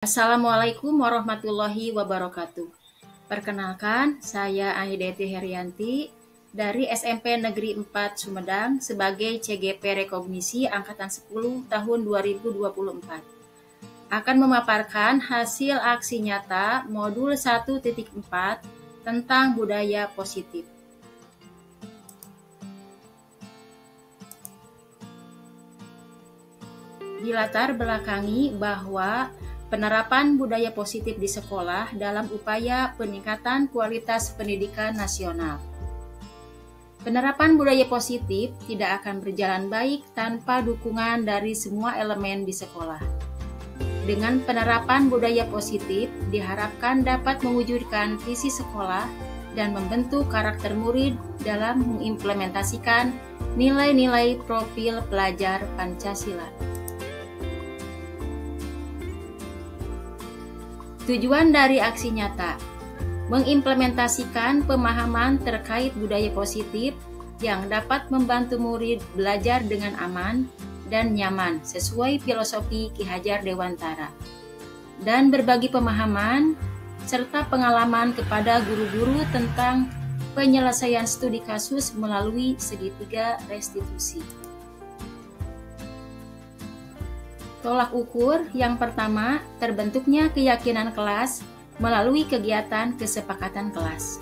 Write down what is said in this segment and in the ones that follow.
Assalamualaikum warahmatullahi wabarakatuh. Perkenalkan, saya Aideti Herianti dari SMP Negeri 4 Sumedang sebagai CGP Rekognisi Angkatan 10 tahun 2024. Akan memaparkan hasil aksi nyata modul 1.4 tentang budaya positif. Dilatar belakangi bahwa penerapan budaya positif di sekolah dalam upaya peningkatan kualitas pendidikan nasional. Penerapan budaya positif tidak akan berjalan baik tanpa dukungan dari semua elemen di sekolah. Dengan penerapan budaya positif, diharapkan dapat mewujudkan visi sekolah dan membentuk karakter murid dalam mengimplementasikan nilai-nilai profil pelajar Pancasila. Tujuan dari aksi nyata, mengimplementasikan pemahaman terkait budaya positif yang dapat membantu murid belajar dengan aman dan nyaman sesuai filosofi Ki Hajar Dewantara, dan berbagi pemahaman serta pengalaman kepada guru-guru tentang penyelesaian studi kasus melalui segitiga restitusi. Tolak ukur yang pertama, terbentuknya keyakinan kelas melalui kegiatan kesepakatan kelas.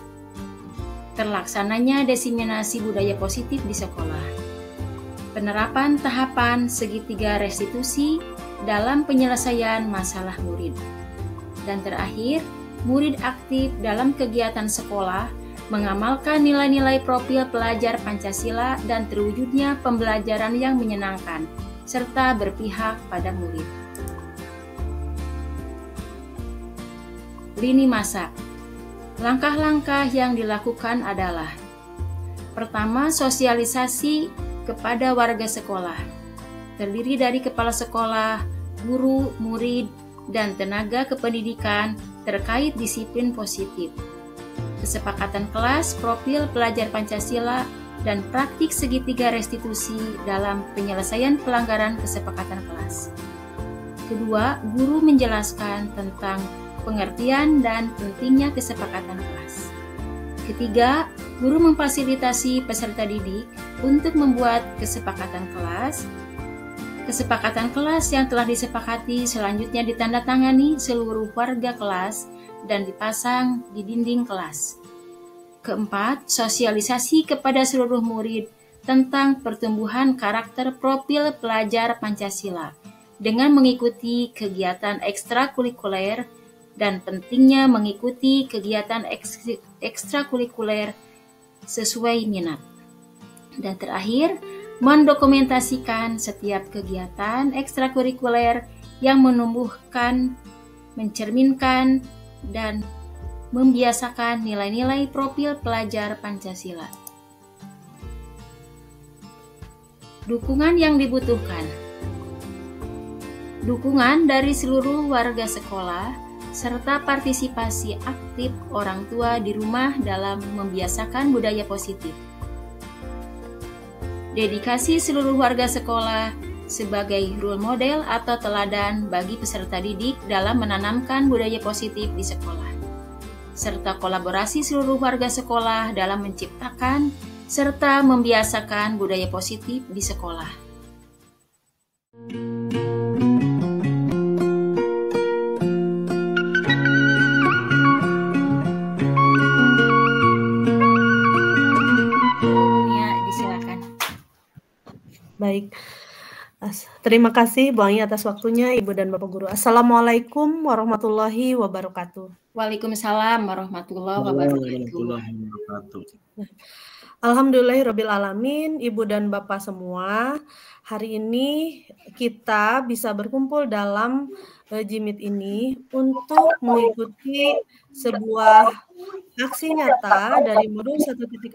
Terlaksananya diseminasi budaya positif di sekolah. Penerapan tahapan segitiga restitusi dalam penyelesaian masalah murid. Dan terakhir, murid aktif dalam kegiatan sekolah mengamalkan nilai-nilai profil pelajar Pancasila dan terwujudnya pembelajaran yang menyenangkan serta berpihak pada murid. Lini masa. Langkah-langkah yang dilakukan adalah: pertama, sosialisasi kepada warga sekolah, terdiri dari kepala sekolah, guru, murid, dan tenaga kependidikan terkait disiplin positif, kesepakatan kelas, profil pelajar Pancasila, dan praktik segitiga restitusi dalam penyelesaian pelanggaran kesepakatan kelas. Kedua, guru menjelaskan tentang pengertian dan pentingnya kesepakatan kelas. Ketiga, guru memfasilitasi peserta didik untuk membuat kesepakatan kelas. Kesepakatan kelas yang telah disepakati selanjutnya ditandatangani seluruh warga kelas dan dipasang di dinding kelas. Keempat, sosialisasi kepada seluruh murid tentang pertumbuhan karakter profil pelajar Pancasila dengan mengikuti kegiatan ekstrakurikuler dan pentingnya mengikuti kegiatan ekstrakurikuler sesuai minat. Dan terakhir, mendokumentasikan setiap kegiatan ekstrakurikuler yang menumbuhkan, mencerminkan, dan membiasakan nilai-nilai profil pelajar Pancasila. Dukungan yang dibutuhkan. Dukungan dari seluruh warga sekolah serta partisipasi aktif orang tua di rumah dalam membiasakan budaya positif. Dedikasi seluruh warga sekolah sebagai role model atau teladan bagi peserta didik dalam menanamkan budaya positif di sekolah, serta kolaborasi seluruh warga sekolah dalam menciptakan serta membiasakan budaya positif di sekolah. Ya, disilakan. Baik. Terima kasih Bu Ai atas waktunya, Ibu dan Bapak Guru. Assalamualaikum warahmatullahi wabarakatuh. Waalaikumsalam warahmatullahi wabarakatuh. Alhamdulillahirabbil alamin, Ibu dan Bapak semua. Hari ini kita bisa berkumpul dalam Jimit ini untuk mengikuti sebuah aksi nyata dari modul 1.4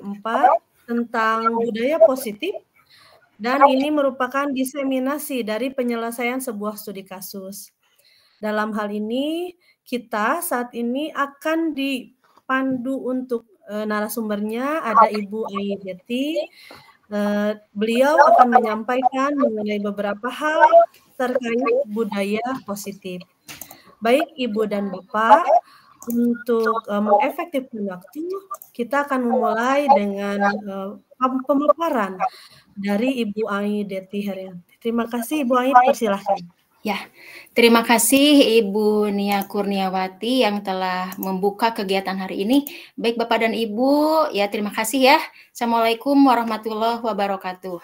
tentang budaya positif. Dan ini merupakan diseminasi dari penyelesaian sebuah studi kasus. Dalam hal ini, kita saat ini akan dipandu untuk narasumbernya ada Ibu Aideti. Beliau akan menyampaikan mengenai beberapa hal terkait budaya positif. Baik Ibu dan Bapak, untuk mengefektifkan waktu, kita akan memulai dengan pemaparan dari Ibu Ai Deti Herianti. Terima kasih Ibu Ai, persilahkan. Ya, terima kasih Ibu Nia Kurniawati yang telah membuka kegiatan hari ini. Baik Bapak dan Ibu, ya terima kasih ya. Assalamualaikum warahmatullahi wabarakatuh.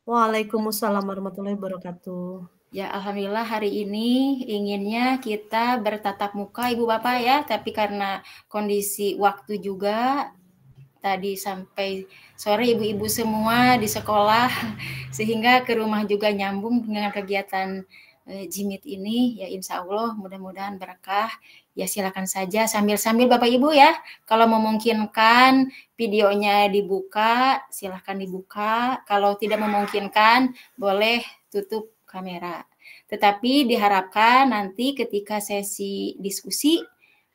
Waalaikumsalam warahmatullahi wabarakatuh. Ya, alhamdulillah hari ini inginnya kita bertatap muka Ibu Bapak ya, tapi karena kondisi waktu juga tadi sampai sore ibu-ibu semua di sekolah sehingga ke rumah juga nyambung dengan kegiatan Jimit ini, ya insya Allah mudah-mudahan berkah. Ya silakan saja sambil-sambil Bapak Ibu ya, kalau memungkinkan videonya dibuka silahkan dibuka, kalau tidak memungkinkan boleh tutup kamera. Tetapi diharapkan nanti ketika sesi diskusi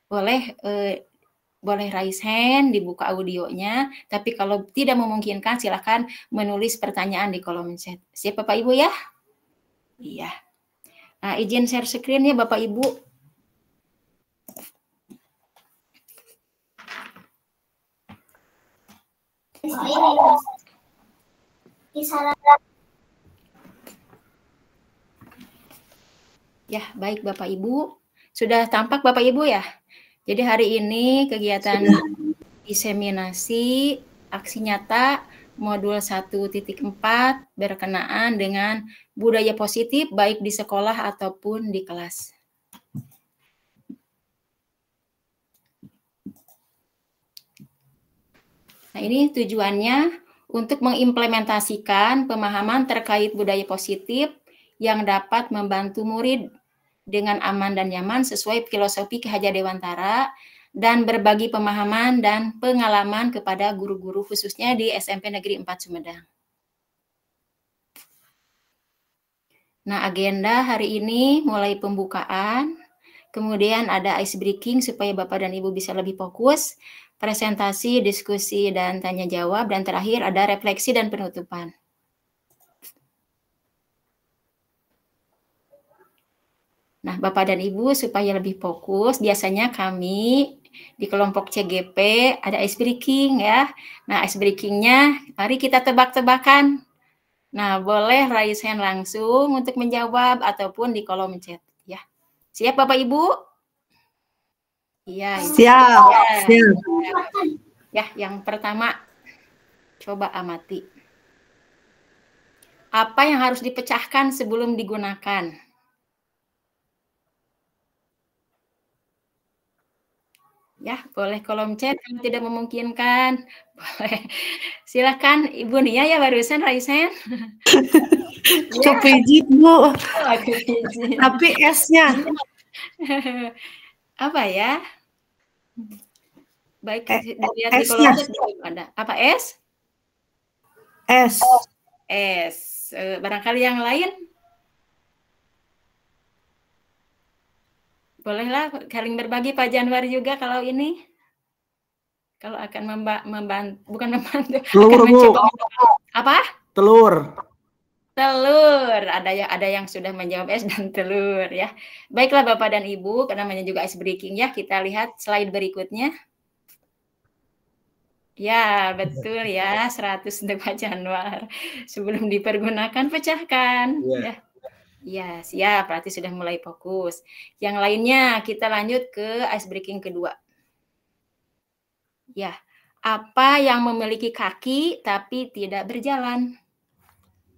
boleh raise hand, dibuka audionya, tapi kalau tidak memungkinkan silakan menulis pertanyaan di kolom chat. Siap Bapak Ibu ya? Iya. Nah, izin share screen ya Bapak Ibu. Ya, baik Bapak Ibu. Sudah tampak Bapak Ibu ya? Jadi hari ini kegiatan diseminasi aksi nyata modul 1.4 berkenaan dengan budaya positif baik di sekolah ataupun di kelas. Nah, ini tujuannya untuk mengimplementasikan pemahaman terkait budaya positif yang dapat membantu murid dengan aman dan nyaman sesuai filosofi Ki Hajar Dewantara dan berbagi pemahaman dan pengalaman kepada guru-guru khususnya di SMP Negeri 4 Sumedang. Nah, agenda hari ini mulai pembukaan, kemudian ada ice breaking supaya Bapak dan Ibu bisa lebih fokus, presentasi, diskusi, dan tanya jawab, dan terakhir ada refleksi dan penutupan. Nah, Bapak dan Ibu supaya lebih fokus, biasanya kami di kelompok CGP ada ice breaking ya. Nah, ice breakingnya mari kita tebak-tebakan. Nah, boleh raise hand langsung untuk menjawab ataupun di kolom chat ya. Siap Bapak Ibu? Iya. Siap. Ya. Ya, yang pertama coba amati. Apa yang harus dipecahkan sebelum digunakan? Ya, boleh kolom chat kalau tidak memungkinkan. Boleh. Silakan Ibu Nia ya barusan raise hand. Kepijit, Bu. Tapi S-nya. Apa ya? Baik, dilihat di kolom chat ada. Apa S? S. S. Barangkali yang lain? Bolehlah saling berbagi Pak Januar juga kalau ini. Kalau akan membantu, bukan membantu. Telur, Bu. Apa? Telur. Telur. Ada yang sudah menjawab S dan telur ya. Baiklah Bapak dan Ibu, karena namanya juga ice breaking ya. Kita lihat slide berikutnya. Ya, betul ya. 100 untuk Pak Januar. Sebelum dipergunakan pecahkan ya. Ya, siap. Berarti sudah mulai fokus. Yang lainnya kita lanjut ke ice breaking kedua. Ya, apa yang memiliki kaki tapi tidak berjalan?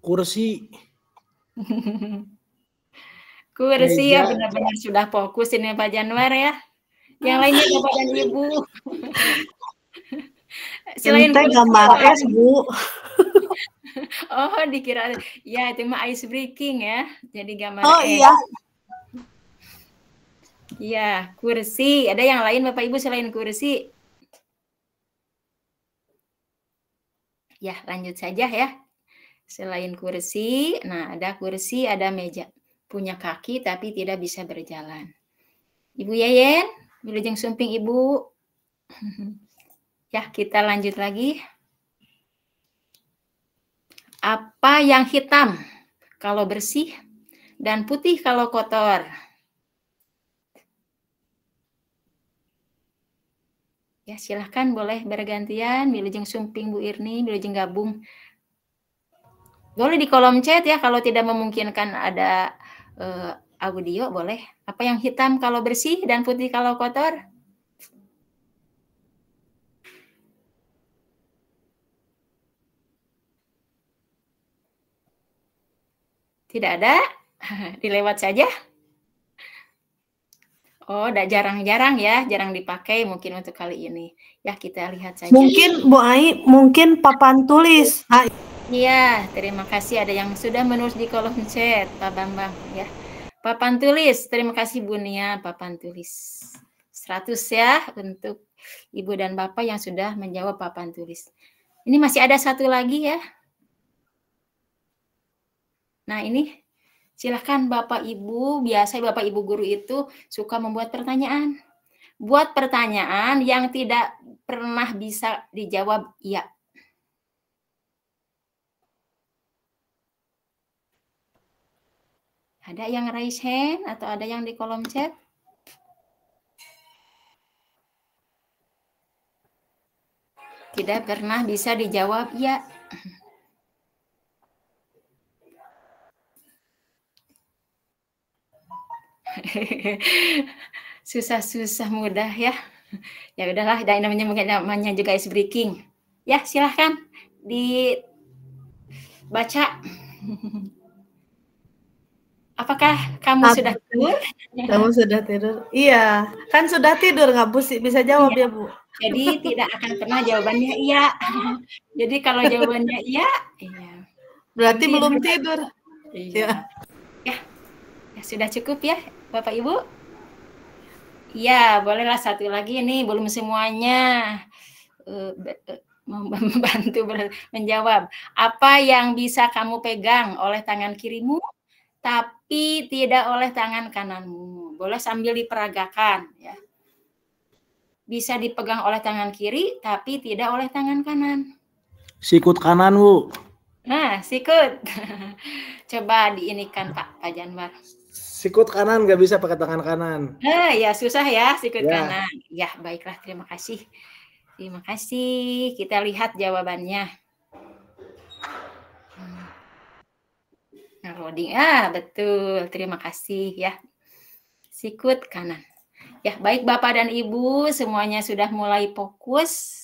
Kursi. Kursi ya, benar-benar sudah fokus ini Pak Januar ya. Yang lainnya Bapak dan Ibu. Selain gambar S, Bu. Oh, dikira ya itu mah ice breaking ya. Jadi gambar S. iya. Iya, kursi. Ada yang lain Bapak Ibu selain kursi? Ya, lanjut saja ya. Selain kursi, nah ada kursi, ada meja. Punya kaki tapi tidak bisa berjalan. Ibu Yeyen, Wilujeng Sumping Ibu. Ya, kita lanjut lagi. Apa yang hitam kalau bersih dan putih kalau kotor? Ya, silahkan boleh bergantian, Wilujeng Sumping, Bu Irni, Wilujeng gabung. Boleh di kolom chat ya, kalau tidak memungkinkan ada audio boleh. Apa yang hitam kalau bersih dan putih kalau kotor? Tidak ada? Dilewat saja? Oh, udah jarang-jarang ya, jarang dipakai mungkin untuk kali ini. Ya, kita lihat saja. Mungkin Bu Ai, mungkin papan tulis. Iya, terima kasih ada yang sudah menulis di kolom chat, Pak Bambang ya. Papan tulis, terima kasih Bu Nia, papan tulis. 100 ya untuk Ibu dan Bapak yang sudah menjawab papan tulis. Ini masih ada satu lagi ya. Nah, ini silahkan Bapak Ibu, biasa Bapak Ibu guru itu suka membuat pertanyaan. Buat pertanyaan yang tidak pernah bisa dijawab iya. Ada yang raise hand atau ada yang di kolom chat? Tidak pernah bisa dijawab iya. Susah-susah mudah ya. Ya udahlah, dan namanya juga ice breaking. Ya, silahkan dibaca. Apakah kamu sudah tidur? Kamu sudah tidur? Iya, kan sudah tidur, nggak bisa jawab Iya. ya Bu. Jadi tidak akan pernah jawabannya iya. Jadi kalau jawabannya iya, iya. Berarti belum tidur. Iya. Ya, sudah cukup ya Bapak Ibu? Iya, bolehlah satu lagi nih, belum semuanya membantu menjawab. Apa yang bisa kamu pegang oleh tangan kirimu, tapi tidak oleh tangan kananmu? Boleh sambil diperagakan ya. Bisa dipegang oleh tangan kiri, tapi tidak oleh tangan kanan. Sikut kanan, Bu. Nah, sikut. Coba diinikan Pak Janbar. Sikut kanan nggak bisa pakai tangan kanan. Ya susah ya sikut kanan. Ya, baiklah, terima kasih. Terima kasih. Kita lihat jawabannya. Loading. Betul. Terima kasih ya. Sikut kanan. Ya, baik Bapak dan Ibu, semuanya sudah mulai fokus.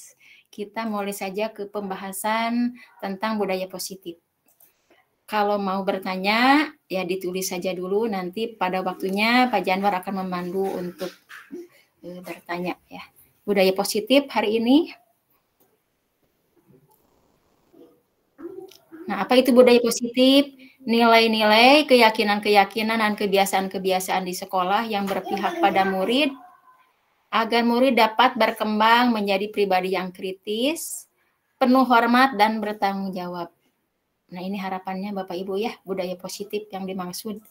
Kita mulai saja ke pembahasan tentang budaya positif. Kalau mau bertanya, ya ditulis saja dulu. Nanti pada waktunya Pak Janwar akan memandu untuk bertanya ya. Budaya positif hari ini. Nah, apa itu budaya positif? Nilai-nilai, keyakinan-keyakinan, dan kebiasaan-kebiasaan di sekolah yang berpihak pada murid, agar murid dapat berkembang menjadi pribadi yang kritis, penuh hormat, dan bertanggung jawab. Nah, ini harapannya Bapak Ibu ya, budaya positif yang dimaksud.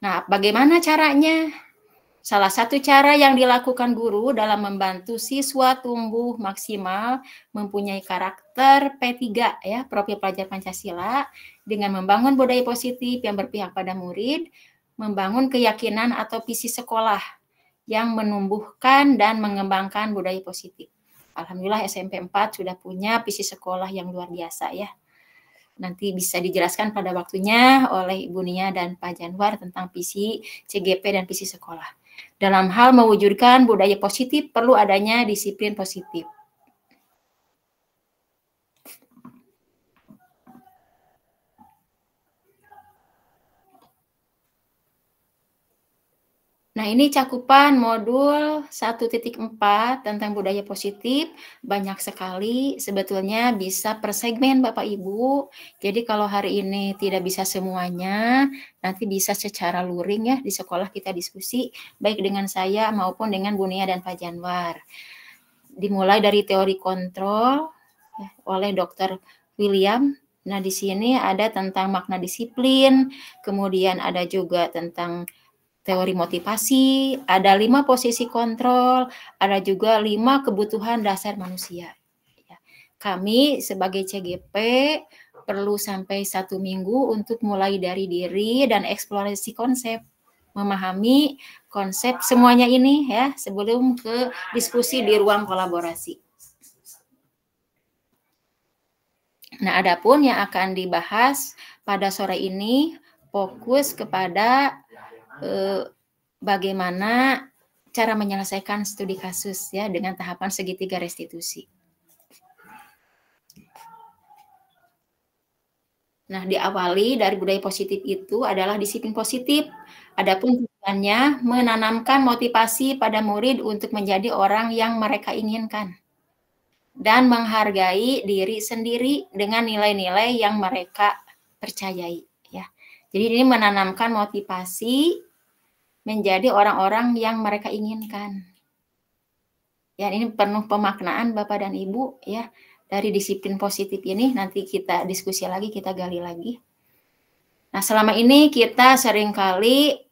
Nah, bagaimana caranya? Salah satu cara yang dilakukan guru dalam membantu siswa tumbuh maksimal mempunyai karakter P3 ya, profil pelajar Pancasila, dengan membangun budaya positif yang berpihak pada murid, membangun keyakinan atau visi sekolah yang menumbuhkan dan mengembangkan budaya positif. Alhamdulillah SMP 4 sudah punya visi sekolah yang luar biasa ya. Nanti bisa dijelaskan pada waktunya oleh Ibu Nia dan Pak Janwar tentang visi CGP dan visi sekolah. Dalam hal mewujudkan budaya positif perlu adanya disiplin positif. Nah, ini cakupan modul 1.4 tentang budaya positif. Banyak sekali, sebetulnya bisa per segmen Bapak Ibu. Jadi kalau hari ini tidak bisa semuanya, nanti bisa secara luring ya, di sekolah kita diskusi, baik dengan saya maupun dengan Bu Nia dan Pak Janwar. Dimulai dari teori kontrol ya, oleh Dr. William. Nah, di sini ada tentang makna disiplin, kemudian ada juga tentang teori motivasi, ada 5 posisi kontrol, ada juga 5 kebutuhan dasar manusia. Kami sebagai CGP perlu sampai 1 minggu untuk mulai dari diri dan eksplorasi konsep. memahami konsep semuanya ini ya sebelum ke diskusi di ruang kolaborasi. Nah, adapun yang akan dibahas pada sore ini fokus kepada bagaimana cara menyelesaikan studi kasus ya dengan tahapan segitiga restitusi. Nah, diawali dari budaya positif itu adalah disiplin positif. Adapun tujuannya menanamkan motivasi pada murid untuk menjadi orang yang mereka inginkan dan menghargai diri sendiri dengan nilai-nilai yang mereka percayai ya. Jadi ini menanamkan motivasi menjadi orang-orang yang mereka inginkan. Ya, ini penuh pemaknaan Bapak dan Ibu ya. Dari disiplin positif ini nanti kita diskusi lagi, kita gali lagi. Nah, selama ini kita seringkali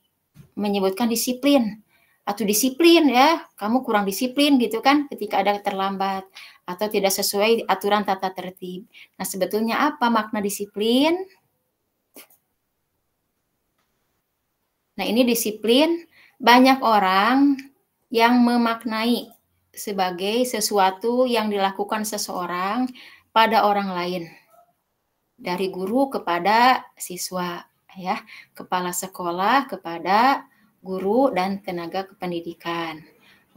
menyebutkan disiplin atau disiplin ya, kamu kurang disiplin gitu kan ketika ada terlambat atau tidak sesuai aturan tata tertib. Nah, sebetulnya apa makna disiplin? Nah, ini disiplin banyak orang yang memaknai sebagai sesuatu yang dilakukan seseorang pada orang lain. Dari guru kepada siswa ya, kepala sekolah kepada guru dan tenaga kependidikan.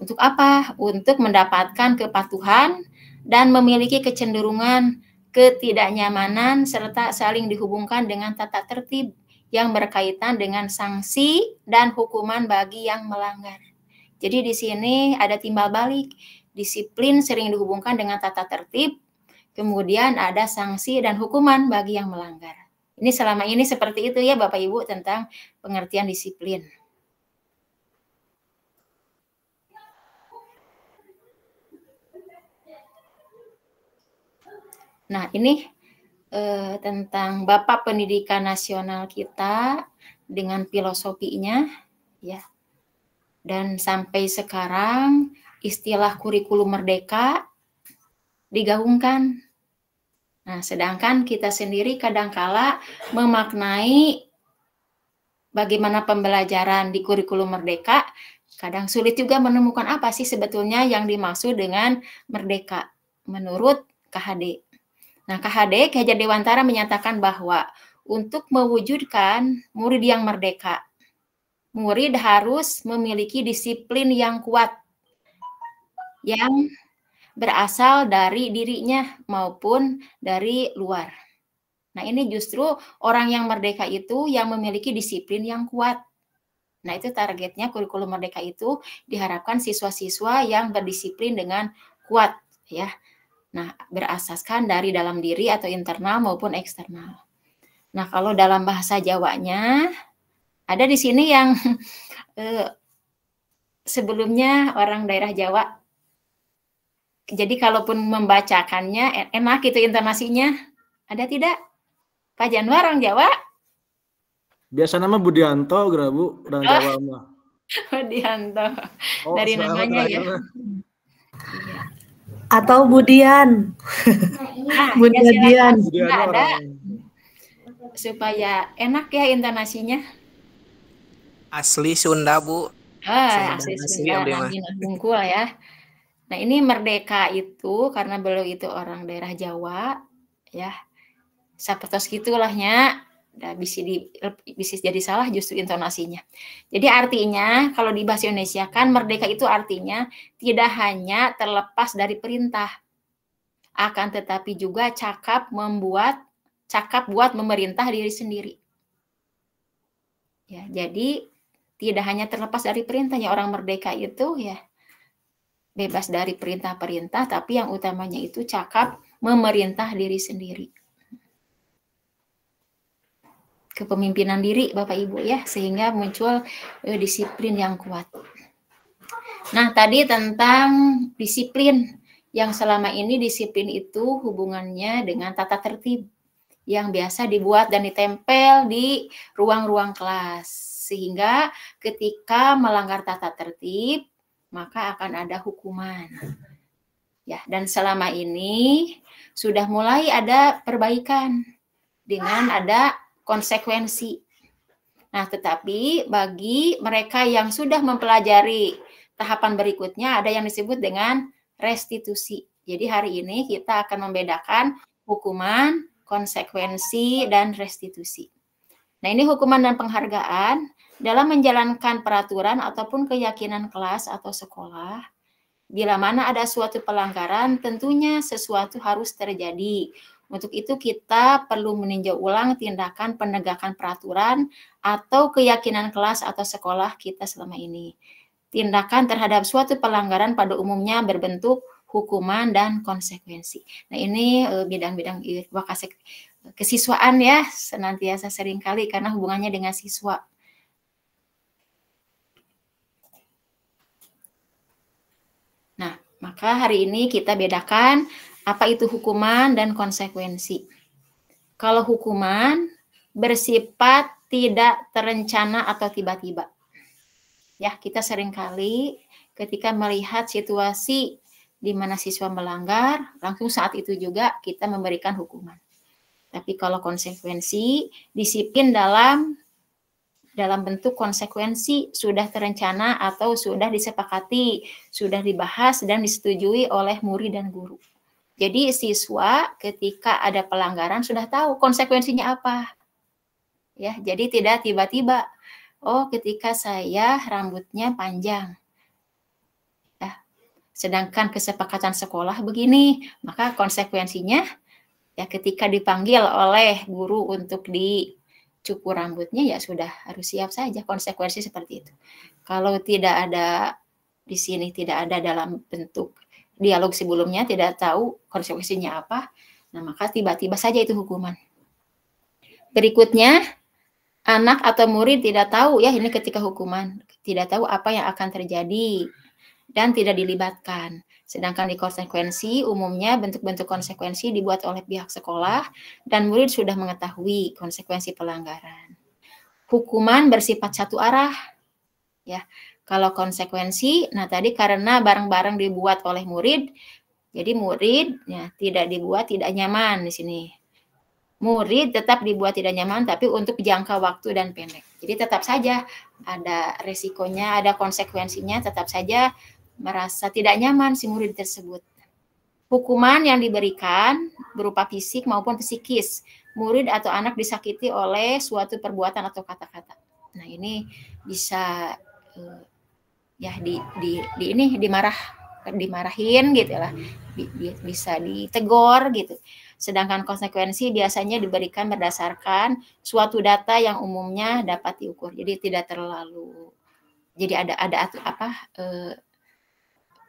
Untuk apa? Untuk mendapatkan kepatuhan dan memiliki kecenderungan ketidaknyamanan serta saling dihubungkan dengan tata tertib yang berkaitan dengan sanksi dan hukuman bagi yang melanggar. Jadi di sini ada timbal balik. Disiplin sering dihubungkan dengan tata tertib, kemudian ada sanksi dan hukuman bagi yang melanggar. Ini selama ini seperti itu ya Bapak Ibu tentang pengertian disiplin. Nah, ini tentang Bapak Pendidikan Nasional kita dengan filosofinya ya. Dan sampai sekarang istilah kurikulum merdeka digaungkan. Nah, sedangkan kita sendiri kadangkala memaknai bagaimana pembelajaran di kurikulum merdeka, kadang sulit juga menemukan apa sih sebetulnya yang dimaksud dengan merdeka menurut KHD. Nah, KHD, Ki Hajar Dewantara menyatakan bahwa untuk mewujudkan murid yang merdeka, murid harus memiliki disiplin yang kuat yang berasal dari dirinya maupun dari luar. Nah, ini justru orang yang merdeka itu yang memiliki disiplin yang kuat. Nah, itu targetnya kurikulum merdeka itu diharapkan siswa-siswa yang berdisiplin dengan kuat ya. Nah, berasaskan dari dalam diri atau internal maupun eksternal. Nah, kalau dalam bahasa Jawanya ada di sini yang sebelumnya orang daerah Jawa. Jadi kalaupun membacakannya enak itu intonasinya. Ada tidak? Pak Januar orang Jawa? Biasa nama Budianto, Bu, orang Jawa mah. Budianto. Dari namanya ya. Atau Budian. Nah, Budian. Ya, ada. Supaya enak ya intonasinya. Asli Sunda, Bu. Asli Sunda, Bungkul ya. Nah, ini merdeka itu karena beliau itu orang daerah Jawa ya. Sapertos gitulahnya. Nah, bisa jadi salah justru intonasinya. Jadi artinya kalau di bahasa Indonesia kan merdeka itu artinya tidak hanya terlepas dari perintah, akan tetapi juga cakap buat memerintah diri sendiri. Ya, jadi tidak hanya terlepas dari perintahnya, orang merdeka itu ya bebas dari perintah-perintah, tapi yang utamanya itu cakap memerintah diri sendiri. Kepemimpinan diri Bapak Ibu ya, sehingga muncul disiplin yang kuat. Nah, tadi tentang disiplin yang selama ini disiplin itu hubungannya dengan tata tertib yang biasa dibuat dan ditempel di ruang-ruang kelas, sehingga ketika melanggar tata tertib maka akan ada hukuman. Ya, dan selama ini sudah mulai ada perbaikan dengan ada konsekuensi. Nah, tetapi bagi mereka yang sudah mempelajari tahapan berikutnya ada yang disebut dengan restitusi. Jadi hari ini kita akan membedakan hukuman, konsekuensi, dan restitusi. Nah, ini hukuman dan penghargaan dalam menjalankan peraturan ataupun keyakinan kelas atau sekolah. Bila mana ada suatu pelanggaran, tentunya sesuatu harus terjadi. Untuk itu kita perlu meninjau ulang tindakan penegakan peraturan atau keyakinan kelas atau sekolah kita selama ini. Tindakan terhadap suatu pelanggaran pada umumnya berbentuk hukuman dan konsekuensi. Nah, ini bidang-bidang kesiswaan ya, senantiasa seringkali karena hubungannya dengan siswa. Nah, maka hari ini kita bedakan apa itu hukuman dan konsekuensi. Kalau hukuman bersifat tidak terencana atau tiba-tiba. Ya, kita seringkali ketika melihat situasi di mana siswa melanggar, langsung saat itu juga kita memberikan hukuman. Tapi kalau konsekuensi, disiplin dalam bentuk konsekuensi sudah terencana atau sudah disepakati, sudah dibahas dan disetujui oleh murid dan guru. Jadi siswa ketika ada pelanggaran sudah tahu konsekuensinya apa. Ya, jadi tidak tiba-tiba, oh ketika saya rambutnya panjang, ya, sedangkan kesepakatan sekolah begini, maka konsekuensinya ya ketika dipanggil oleh guru untuk dicukur rambutnya ya sudah harus siap saja konsekuensi seperti itu. Kalau tidak ada di sini, tidak ada dalam bentuk dialog sebelumnya, tidak tahu konsekuensinya apa, nah maka tiba-tiba saja itu hukuman. Berikutnya, anak atau murid tidak tahu ya ini ketika hukuman, tidak tahu apa yang akan terjadi dan tidak dilibatkan. Sedangkan di konsekuensi, umumnya bentuk-bentuk konsekuensi dibuat oleh pihak sekolah dan murid sudah mengetahui konsekuensi pelanggaran. Hukuman bersifat satu arah, ya. Kalau konsekuensi, nah tadi karena barang-barang dibuat oleh murid, jadi murid ya tidak dibuat tidak nyaman di sini. Murid tetap dibuat tidak nyaman, tapi untuk jangka waktu dan pendek. Jadi tetap saja ada resikonya, ada konsekuensinya, tetap saja merasa tidak nyaman si murid tersebut. Hukuman yang diberikan berupa fisik maupun psikis. Murid atau anak disakiti oleh suatu perbuatan atau kata-kata. Nah ini bisa ya dimarahin gitu lah, bisa ditegor gitu. Sedangkan konsekuensi biasanya diberikan berdasarkan suatu data yang umumnya dapat diukur. Jadi tidak terlalu, jadi ada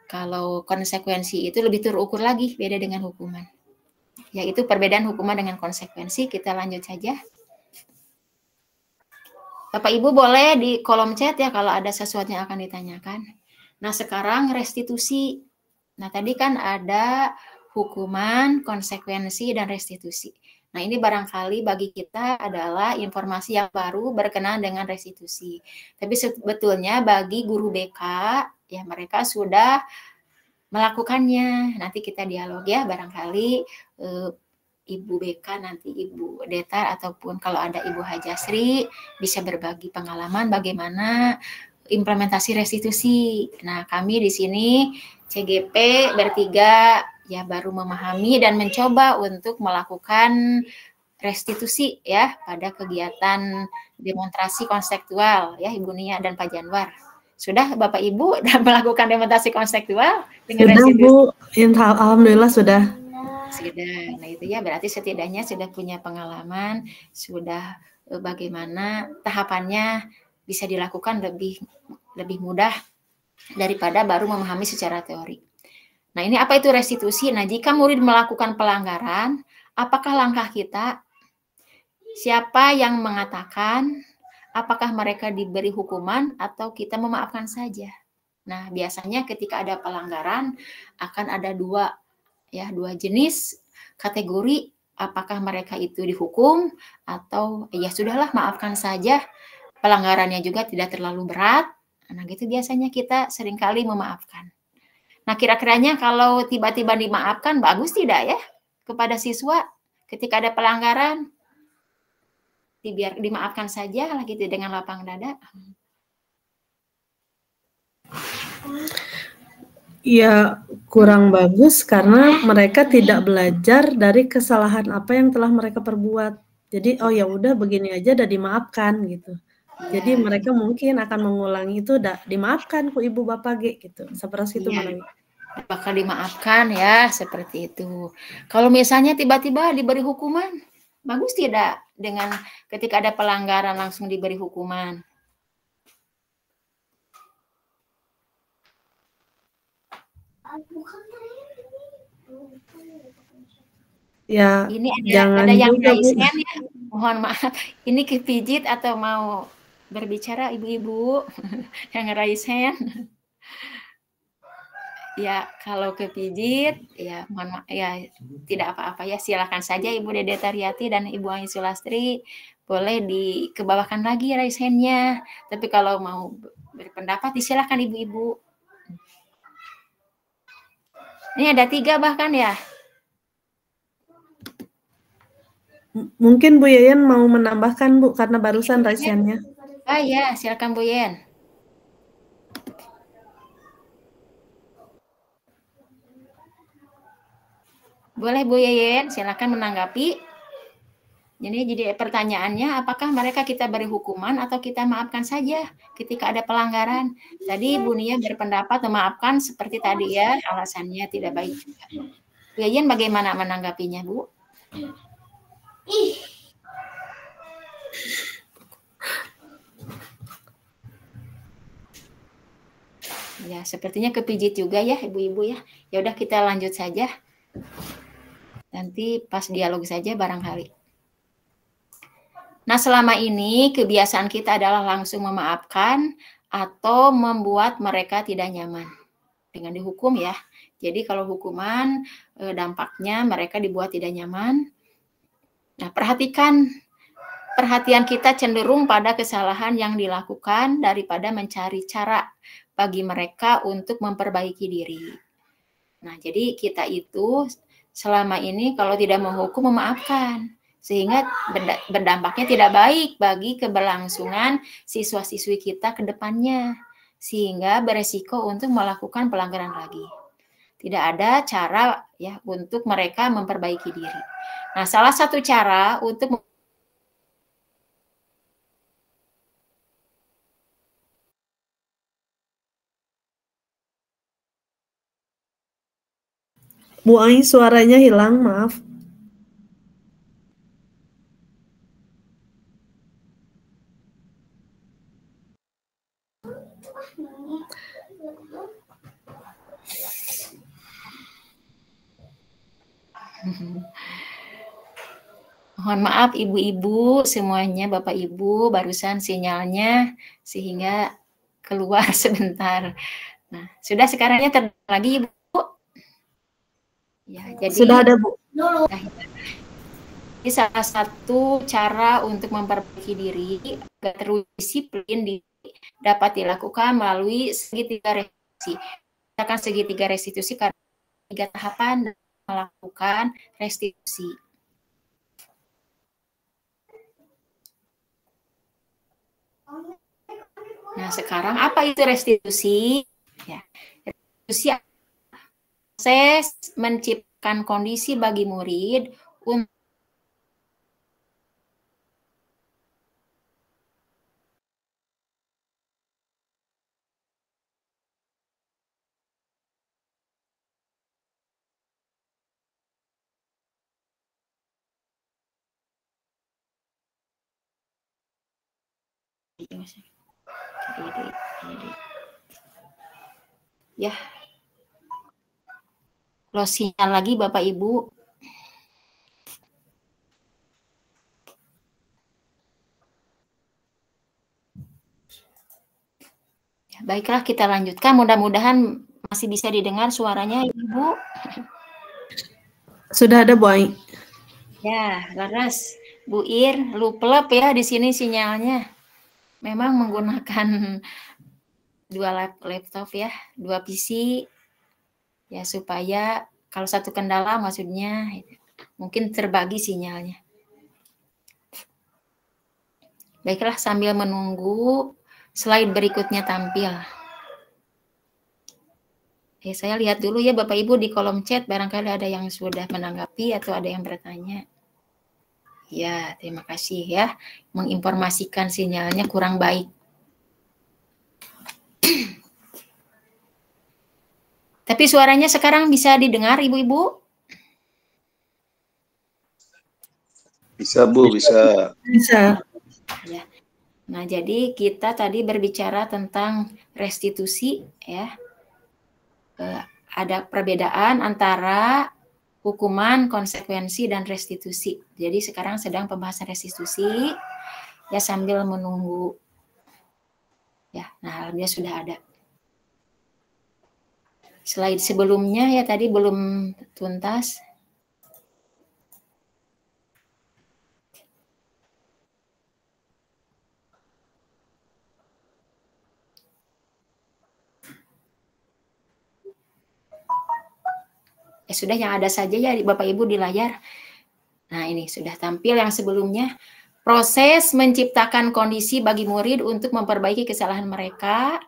kalau konsekuensi itu lebih terukur lagi, beda dengan hukuman. Yaitu perbedaan hukuman dengan konsekuensi. Kita lanjut saja. Bapak Ibu boleh di kolom chat ya kalau ada sesuatu yang akan ditanyakan. Nah sekarang restitusi. Nah tadi kan ada hukuman, konsekuensi, dan restitusi. Nah ini barangkali bagi kita adalah informasi yang baru berkenaan dengan restitusi. Tapi sebetulnya bagi guru BK, ya mereka sudah melakukannya. Nanti kita dialog ya, barangkali Ibu BK, nanti Ibu Detar, ataupun kalau ada Ibu Hajasri bisa berbagi pengalaman bagaimana implementasi restitusi. Nah, kami di sini CGP bertiga ya baru memahami dan mencoba untuk melakukan restitusi ya pada kegiatan demonstrasi konseptual ya Ibu Nia dan Pak Janwar. Sudah Bapak Ibu melakukan demonstrasi konseptual dengan sudah, restitusi? Bu, alhamdulillah sudah. Sudah. Nah itu ya berarti setidaknya sudah punya pengalaman, sudah bagaimana tahapannya bisa dilakukan lebih mudah daripada baru memahami secara teori. Nah ini apa itu restitusi? Nah jika murid melakukan pelanggaran, apakah langkah kita? Siapa yang mengatakan? Apakah mereka diberi hukuman atau kita memaafkan saja? Nah biasanya ketika ada pelanggaran akan ada dua jenis kategori, apakah mereka itu dihukum atau ya sudahlah maafkan saja, pelanggarannya juga tidak terlalu berat. Nah gitu biasanya kita seringkali memaafkan. Nah kira-kiranya kalau tiba-tiba dimaafkan bagus tidak ya kepada siswa ketika ada pelanggaran? biar dimaafkan saja lah gitu dengan lapang dada. Ya, kurang bagus karena mereka tidak belajar dari kesalahan apa yang telah mereka perbuat. Jadi, oh ya udah begini aja udah dimaafkan gitu. Jadi Ya, mereka mungkin akan mengulangi itu dimaafkan ku ibu bapak gitu. Seperti itu iya. Manawi. Bakal dimaafkan ya, seperti itu. Kalau misalnya tiba-tiba diberi hukuman, bagus tidak dengan ketika ada pelanggaran langsung diberi hukuman? Ya, Ini jangan ada yang juga Bu. raise hand ya. Mohon maaf, ini kepijit atau mau berbicara ibu-ibu yang raise hand? Ya, kalau kepijit, ya mohon maaf, ya tidak apa-apa ya, silakan saja Ibu Dede Tariati dan Ibu Ain Sulastri, boleh dikebawahkan lagi raise hand-nya. Tapi kalau mau berpendapat, silakan ibu-ibu. Ini ada 3 bahkan ya. Mungkin Bu Yeyen mau menambahkan Bu, karena barusan raise hand-nya. Ah ya, silakan Bu Yen. Boleh Bu Yeyen, silakan menanggapi. Jadi pertanyaannya, apakah mereka kita beri hukuman atau kita maafkan saja ketika ada pelanggaran? Tadi Bu Nia berpendapat memaafkan seperti tadi ya, alasannya tidak baik juga. Bu Yeyen bagaimana menanggapinya, Bu? Ya, sepertinya kepijit juga ya ibu-ibu ya. Ya udah kita lanjut saja. Nanti pas dialog saja barangkali. Nah, selama ini kebiasaan kita adalah langsung memaafkan atau membuat mereka tidak nyaman dengan dihukum ya. Jadi kalau hukuman dampaknya mereka dibuat tidak nyaman. Nah, perhatian kita cenderung pada kesalahan yang dilakukan daripada mencari cara bagi mereka untuk memperbaiki diri. Nah, jadi kita itu selama ini kalau tidak menghukum, memaafkan. Sehingga berdampaknya tidak baik bagi keberlangsungan siswa-siswi kita ke depannya. Sehingga beresiko untuk melakukan pelanggaran lagi. Tidak ada cara ya untuk mereka memperbaiki diri. Nah, salah satu cara untuk Bu Ai suaranya hilang, maaf. Mohon maaf ibu-ibu semuanya, Bapak Ibu, barusan sinyalnya sehingga keluar sebentar. Nah, sudah sekarangnya terdengar lagi Ibu? Ya, jadi Sudah ada Bu. Ini salah satu cara untuk memperbaiki diri agar terus disiplin dapat dilakukan melalui segitiga restitusi. Akan segitiga restitusi karena 3 tahapan melakukan restitusi. Nah, sekarang apa itu restitusi? Ya, restitusi proses menciptakan kondisi bagi murid untuk ya. Lo sinyal lagi Bapak Ibu. Baiklah, kita lanjutkan. Mudah-mudahan masih bisa didengar suaranya, Ibu. Sudah ada Bu Ai. Ya, laras. Bu Ir, luplep ya di sini sinyalnya. Memang menggunakan 2 laptop ya, 2 PC. Ya, supaya kalau satu kendala maksudnya mungkin terbagi sinyalnya. Baiklah, sambil menunggu slide berikutnya tampil. Saya lihat dulu ya Bapak Ibu di kolom chat, barangkali ada yang sudah menanggapi atau ada yang bertanya. Ya, terima kasih ya. Menginformasikan sinyalnya kurang baik. Tapi suaranya sekarang bisa didengar Ibu-Ibu? Bisa Bu, bisa. Bisa. Ya. Nah, jadi kita tadi berbicara tentang restitusi ya. Ada perbedaan antara hukuman, konsekuensi, dan restitusi. Jadi sekarang sedang pembahasan restitusi. Ya, sambil menunggu. Ya, nah dia sudah ada. Slide sebelumnya ya tadi belum tuntas. Ya sudah, yang ada saja ya Bapak Ibu di layar. Nah, ini sudah tampil yang sebelumnya. Proses menciptakan kondisi bagi murid untuk memperbaiki kesalahan mereka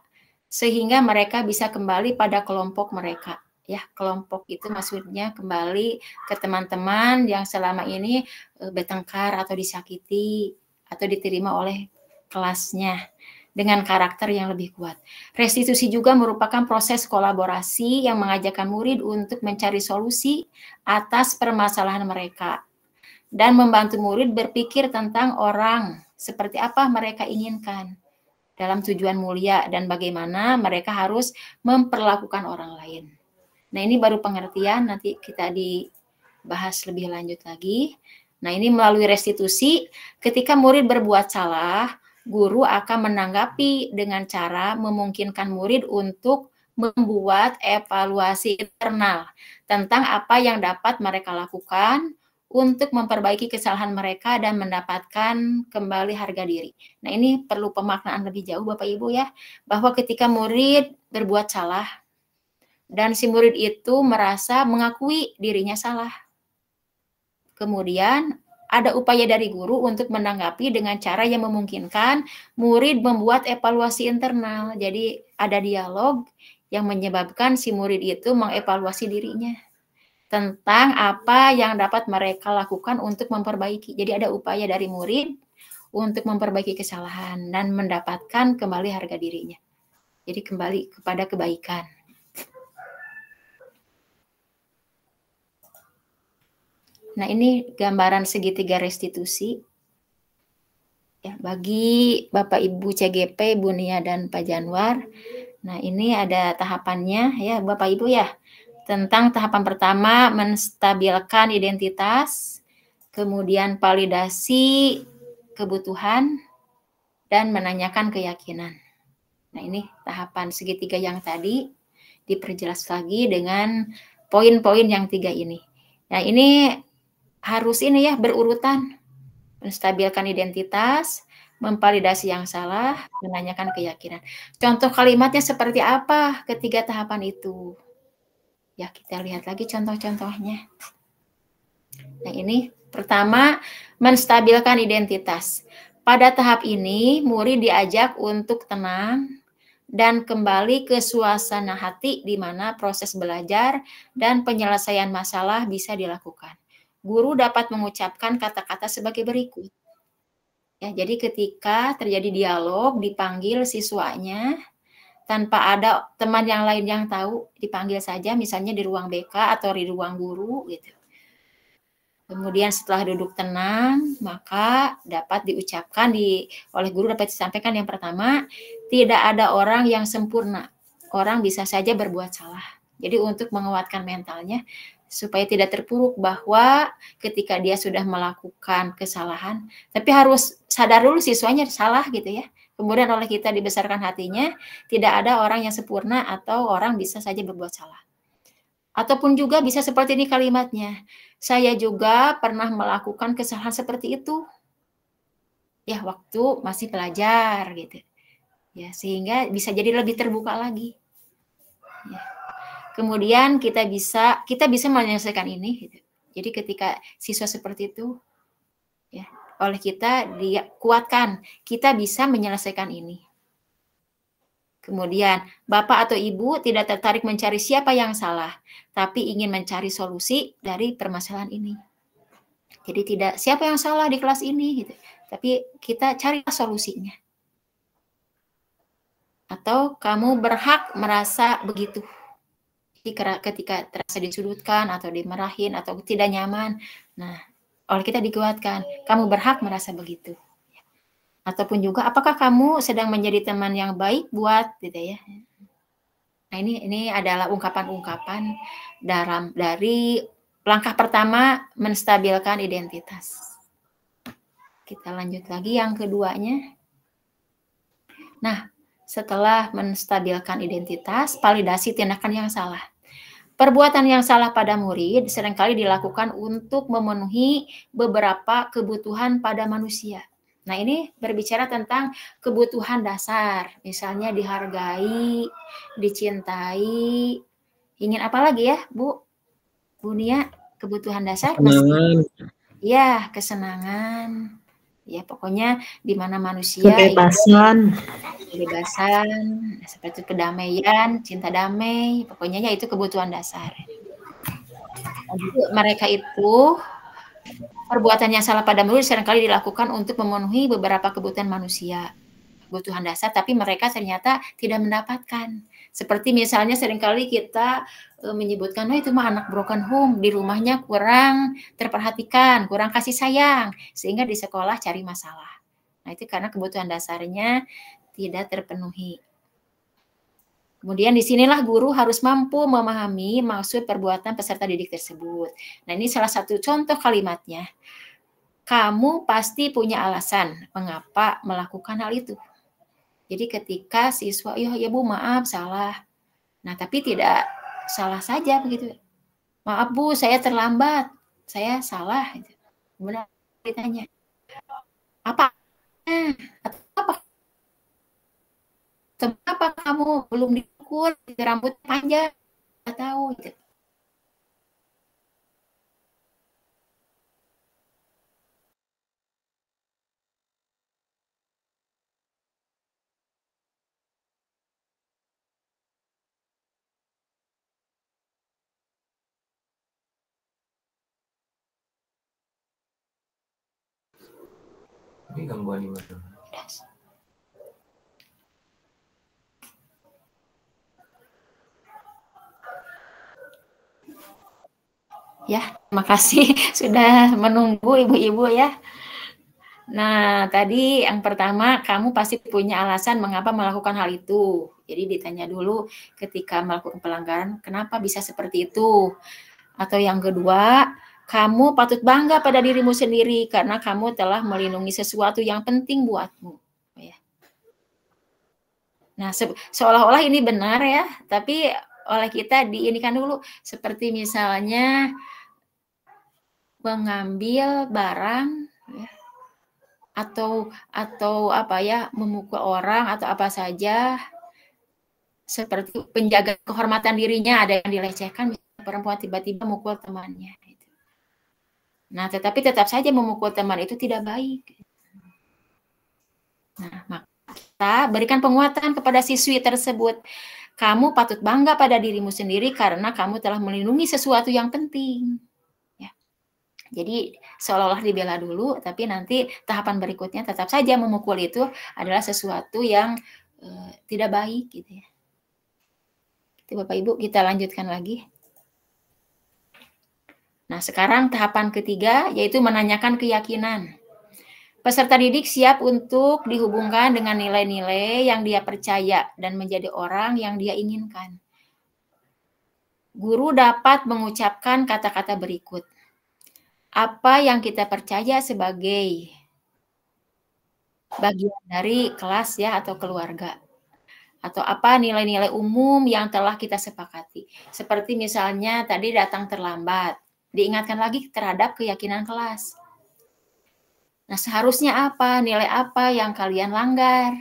sehingga mereka bisa kembali pada kelompok mereka. Ya, kelompok itu maksudnya kembali ke teman-teman yang selama ini bertengkar atau disakiti atau diterima oleh kelasnya dengan karakter yang lebih kuat. Restitusi juga merupakan proses kolaborasi yang mengajarkan murid untuk mencari solusi atas permasalahan mereka dan membantu murid berpikir tentang orang seperti apa mereka inginkan dalam tujuan mulia dan bagaimana mereka harus memperlakukan orang lain. Nah, ini baru pengertian, nanti kita dibahas lebih lanjut lagi. Nah, ini melalui restitusi, ketika murid berbuat salah, guru akan menanggapi dengan cara memungkinkan murid untuk membuat evaluasi internal tentang apa yang dapat mereka lakukan untuk memperbaiki kesalahan mereka dan mendapatkan kembali harga diri. Nah, ini perlu pemaknaan lebih jauh Bapak Ibu ya, bahwa ketika murid berbuat salah dan si murid itu merasa mengakui dirinya salah, kemudian ada upaya dari guru untuk menanggapi dengan cara yang memungkinkan murid membuat evaluasi internal. Jadi ada dialog yang menyebabkan si murid itu mengevaluasi dirinya tentang apa yang dapat mereka lakukan untuk memperbaiki. Jadi ada upaya dari murid untuk memperbaiki kesalahan dan mendapatkan kembali harga dirinya. Jadi kembali kepada kebaikan. Nah, ini gambaran segitiga restitusi. Ya, bagi Bapak Ibu CGP, Bu Nia dan Pak Janwar. Nah, ini ada tahapannya ya Bapak Ibu ya. Tentang tahapan pertama, menstabilkan identitas, kemudian validasi kebutuhan, dan menanyakan keyakinan. Nah, ini tahapan segitiga yang tadi diperjelas lagi dengan poin-poin yang 3 ini. Nah, ini harus ini ya berurutan. Menstabilkan identitas, memvalidasi yang salah, menanyakan keyakinan. Contoh kalimatnya seperti apa ketiga tahapan itu? Ya, kita lihat lagi contoh-contohnya. Nah, ini pertama, menstabilkan identitas. Pada tahap ini, murid diajak untuk tenang dan kembali ke suasana hati di mana proses belajar dan penyelesaian masalah bisa dilakukan. Guru dapat mengucapkan kata-kata sebagai berikut. Ya, jadi ketika terjadi dialog, dipanggil siswanya, tanpa ada teman yang lain yang tahu, dipanggil saja misalnya di ruang BK atau di ruang guru gitu. Kemudian setelah duduk tenang, maka dapat diucapkan oleh guru dapat disampaikan yang pertama, tidak ada orang yang sempurna. Orang bisa saja berbuat salah. Jadi untuk menguatkan mentalnya supaya tidak terpuruk bahwa ketika dia sudah melakukan kesalahan, tapi harus sadar dulu siswanya salah gitu ya. Kemudian oleh kita dibesarkan hatinya, tidak ada orang yang sempurna atau orang bisa saja berbuat salah. Ataupun juga bisa seperti ini kalimatnya, saya juga pernah melakukan kesalahan seperti itu. Ya, waktu masih pelajar gitu. Ya, sehingga bisa jadi lebih terbuka lagi. Ya. Kemudian kita bisa menyelesaikan ini gitu. Jadi ketika siswa seperti itu ya, oleh kita dikuatkan, kita bisa menyelesaikan ini. Kemudian, Bapak atau Ibu tidak tertarik mencari siapa yang salah, tapi ingin mencari solusi dari permasalahan ini. Jadi tidak siapa yang salah di kelas ini, gitu. Tapi kita cari solusinya. Atau kamu berhak merasa begitu. Ketika terasa disudutkan atau dimarahin atau tidak nyaman, nah oleh kita dikuatkan, kamu berhak merasa begitu. Ataupun juga apakah kamu sedang menjadi teman yang baik buat gitu ya. Nah, ini adalah ungkapan-ungkapan dari langkah pertama menstabilkan identitas. Kita lanjut lagi yang keduanya. Nah, setelah menstabilkan identitas, validasi tindakan yang salah. Perbuatan yang salah pada murid seringkali dilakukan untuk memenuhi beberapa kebutuhan pada manusia. Nah, ini berbicara tentang kebutuhan dasar, misalnya dihargai, dicintai, ingin apa lagi ya, Bu Nia? Kebutuhan dasar? Kesenangan. Ya, kesenangan. Ya, pokoknya di mana manusia kebebasan, seperti kedamaian, cinta damai, pokoknya ya itu kebutuhan dasar. Mereka itu perbuatan yang salah pada murid seringkali dilakukan untuk memenuhi beberapa kebutuhan manusia, kebutuhan dasar, tapi mereka ternyata tidak mendapatkan. Seperti misalnya seringkali kita menyebutkan, oh itu mah anak broken home, di rumahnya kurang terperhatikan, kurang kasih sayang, sehingga di sekolah cari masalah. Nah itu karena kebutuhan dasarnya tidak terpenuhi. Kemudian disinilah guru harus mampu memahami maksud perbuatan peserta didik tersebut. Nah ini salah satu contoh kalimatnya. Kamu pasti punya alasan mengapa melakukan hal itu. Jadi ketika siswa, ya Bu maaf salah. Nah tapi tidak salah saja begitu. Maaf Bu saya terlambat, saya salah. Kemudian ditanya, apa? Kenapa kamu belum diukur, rambut panjang? Nggak tahu. Gitu. Ini gangguan di mana? Ya, terima kasih sudah menunggu ibu-ibu ya. Nah, tadi yang pertama, kamu pasti punya alasan mengapa melakukan hal itu. Jadi ditanya dulu ketika melakukan pelanggaran, kenapa bisa seperti itu? Atau yang kedua, kamu patut bangga pada dirimu sendiri karena kamu telah melindungi sesuatu yang penting buatmu. Nah, seolah-olah ini benar ya, tapi oleh kita diinikan dulu. Seperti misalnya mengambil barang ya, atau apa ya, memukul orang atau apa saja, seperti penjaga kehormatan dirinya ada yang dilecehkan, perempuan tiba-tiba memukul temannya. Nah, tetapi tetap saja memukul teman itu tidak baik. Nah, maka kita berikan penguatan kepada siswi tersebut. Kamu patut bangga pada dirimu sendiri karena kamu telah melindungi sesuatu yang penting. Jadi seolah-olah dibela dulu, tapi nanti tahapan berikutnya tetap saja memukul itu adalah sesuatu yang tidak baik, gitu ya. Jadi Bapak Ibu kita lanjutkan lagi. Nah sekarang tahapan ketiga yaitu menanyakan keyakinan. Peserta didik siap untuk dihubungkan dengan nilai-nilai yang dia percaya dan menjadi orang yang dia inginkan. Guru dapat mengucapkan kata-kata berikut. Apa yang kita percaya sebagai bagian dari kelas ya atau keluarga. Atau apa nilai-nilai umum yang telah kita sepakati. Seperti misalnya tadi datang terlambat. Diingatkan lagi terhadap keyakinan kelas. Nah seharusnya apa, nilai apa yang kalian langgar.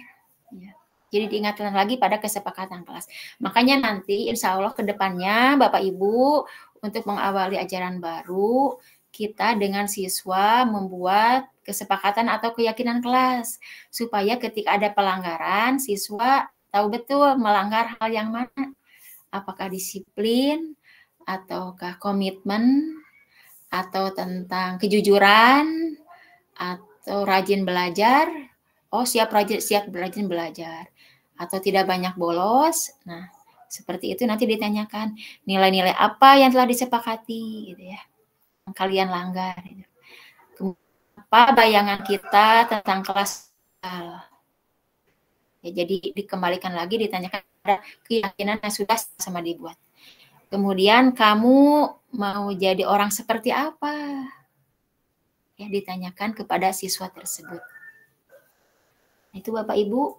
Ya. Jadi diingatkan lagi pada kesepakatan kelas. Makanya nanti insya Allah ke depannya Bapak Ibu untuk mengawali ajaran baru, kita dengan siswa membuat kesepakatan atau keyakinan kelas, supaya ketika ada pelanggaran, siswa tahu betul melanggar hal yang mana, apakah disiplin, ataukah komitmen, atau tentang kejujuran, atau rajin belajar, siap rajin belajar, atau tidak banyak bolos. Nah, seperti itu nanti ditanyakan nilai-nilai apa yang telah disepakati, gitu ya, yang kalian langgar. Gitu. Apa bayangan kita tentang kelas? Ya, jadi dikembalikan lagi, ditanyakan ada keyakinan yang sudah sama dibuat. Kemudian kamu mau jadi orang seperti apa? Ya, ditanyakan kepada siswa tersebut. Itu Bapak Ibu.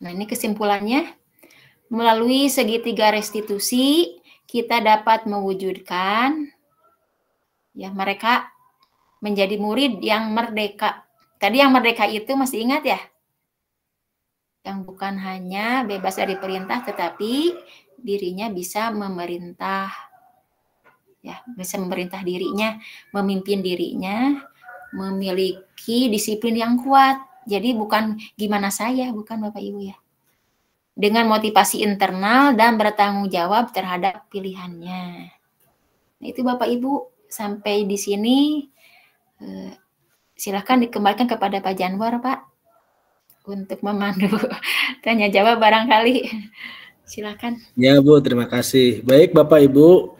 Nah, ini kesimpulannya. Melalui segitiga restitusi, kita dapat mewujudkan ya mereka menjadi murid yang merdeka. Tadi yang merdeka itu masih ingat ya? Yang bukan hanya bebas dari perintah, tetapi dirinya bisa memerintah. Ya, bisa memerintah dirinya, memimpin dirinya, memiliki disiplin yang kuat. Jadi bukan gimana saya, bukan Bapak Ibu ya. Dengan motivasi internal dan bertanggung jawab terhadap pilihannya. Nah, itu Bapak Ibu, sampai di sini silakan dikembalikan kepada Pak Janwar, Pak, untuk memandu tanya jawab barangkali. Silakan. Ya Bu, terima kasih. Baik Bapak Ibu,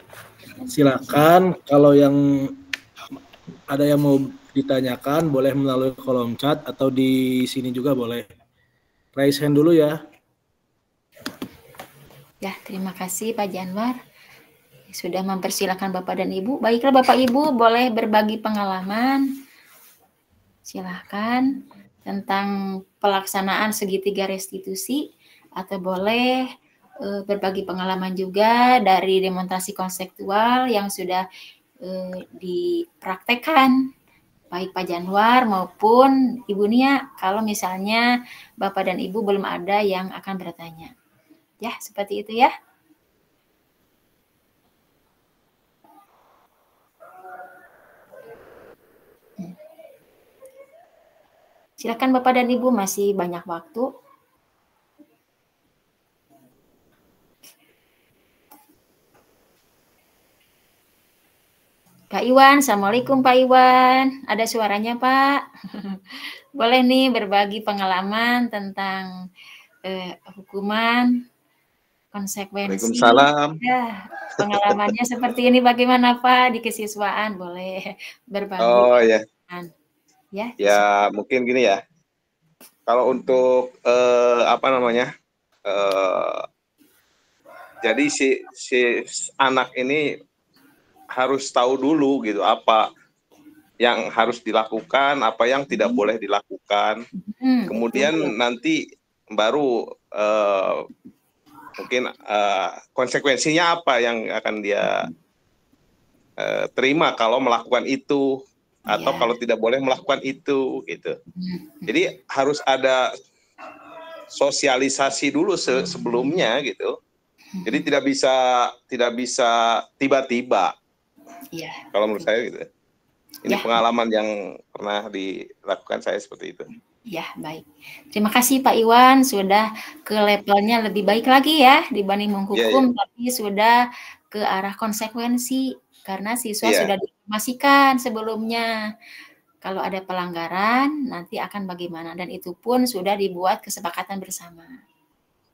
silakan kalau yang ada yang mau ditanyakan boleh melalui kolom chat atau di sini juga boleh. Raise hand dulu ya. Ya, terima kasih Pak Janwar. Sudah mempersilahkan Bapak dan Ibu. Baiklah Bapak Ibu, boleh berbagi pengalaman. Silahkan tentang pelaksanaan segitiga restitusi, atau boleh berbagi pengalaman juga dari demonstrasi konseptual yang sudah dipraktekkan. Baik Pak Janwar maupun Ibu Nia, kalau misalnya Bapak dan Ibu belum ada yang akan bertanya. Ya, seperti itu ya. Silakan Bapak dan Ibu, masih banyak waktu. Pak Iwan, Assalamualaikum Pak Iwan. Ada suaranya Pak? Boleh nih berbagi pengalaman tentang hukuman, konsekuensi. Waalaikumsalam. Ya, pengalamannya seperti ini bagaimana Pak di kesiswaan? Boleh berbagi. Oh ya. Ya, Mungkin gini ya. Kalau untuk jadi si anak ini harus tahu dulu gitu apa yang harus dilakukan, apa yang tidak boleh dilakukan. Kemudian nanti baru mungkin konsekuensinya apa yang akan dia terima kalau melakukan itu, atau kalau tidak boleh melakukan itu gitu. Jadi harus ada sosialisasi dulu sebelumnya gitu. Jadi tidak bisa tiba-tiba. Kalau menurut saya gitu. Ini pengalaman yang pernah dilakukan saya seperti itu. Ya, baik. Terima kasih Pak Iwan, sudah ke levelnya lebih baik lagi ya dibanding menghukum, tapi sudah ke arah konsekuensi karena siswa sudah diinformasikan sebelumnya. Kalau ada pelanggaran nanti akan bagaimana, dan itu pun sudah dibuat kesepakatan bersama.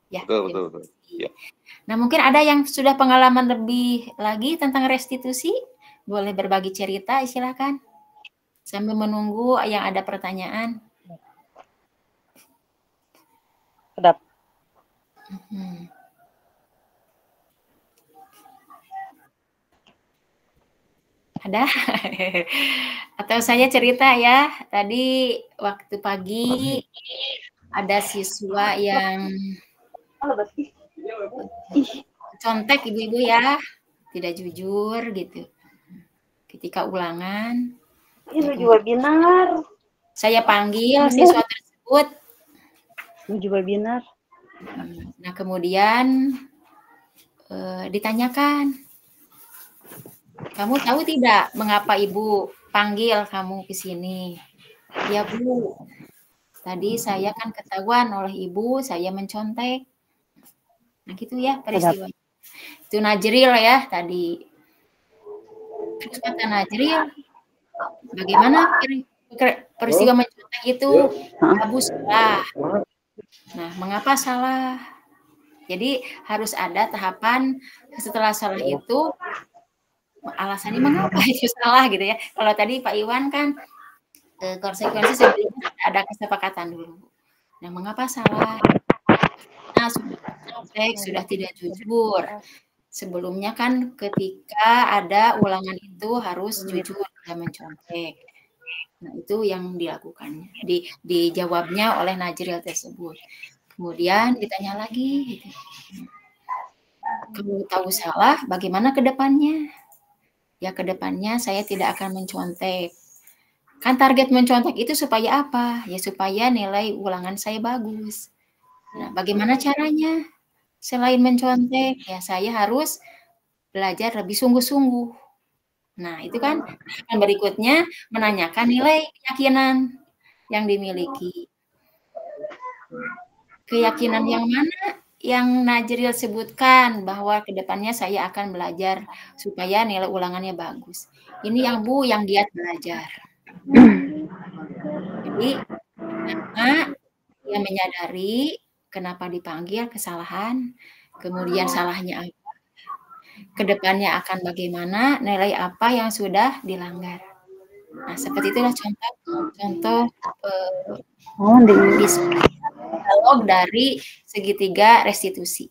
Ya, betul. Ya. Nah, mungkin ada yang sudah pengalaman lebih lagi tentang restitusi, boleh berbagi cerita, silakan. Sambil menunggu yang ada pertanyaan. Sedap. Ada? Atau saya cerita ya, tadi waktu pagi ada siswa yang contek ibu-ibu ya, tidak jujur gitu. Ketika ulangan. Ini juga benar. Saya panggil siswa tersebut. Ini juga benar. Nah, kemudian ditanyakan, Kamu tahu tidak mengapa Ibu panggil kamu ke sini? Ya Bu, tadi saya kan ketahuan oleh Ibu, saya mencontek. Nah gitu ya peristiwanya. Itu Najril ya tadi. Terus kata Najril, bagaimana peristiwa mencontek itu? Abu salah. Nah, mengapa salah? Jadi harus ada tahapan setelah salah itu alasannya mengapa itu salah gitu ya. Kalau tadi Pak Iwan kan konsekuensi sebelumnya ada kesepakatan dulu. Nah, mengapa salah? Nah, sudah tidak jujur. Sebelumnya kan ketika ada ulangan itu harus jujur dan mencontek. Nah, itu yang dilakukannya. Dijawabnya oleh Najril tersebut. Kemudian ditanya lagi, gitu. Kamu tahu salah, bagaimana ke depannya? Ya ke depannya saya tidak akan mencontek. Kan target mencontek itu supaya apa? Ya supaya nilai ulangan saya bagus. Nah, bagaimana caranya? Selain mencontek, ya saya harus belajar lebih sungguh-sungguh. Nah, itu kan tahapan berikutnya menanyakan nilai keyakinan yang dimiliki. Keyakinan yang mana yang Najril sebutkan bahwa kedepannya saya akan belajar supaya nilai ulangannya bagus. Ini yang Bu yang giat belajar. Jadi pertama dia menyadari kenapa dipanggil kesalahan, kemudian salahnya apa, kedepannya akan bagaimana, nilai apa yang sudah dilanggar. Nah seperti itulah contoh dialog dari segitiga restitusi.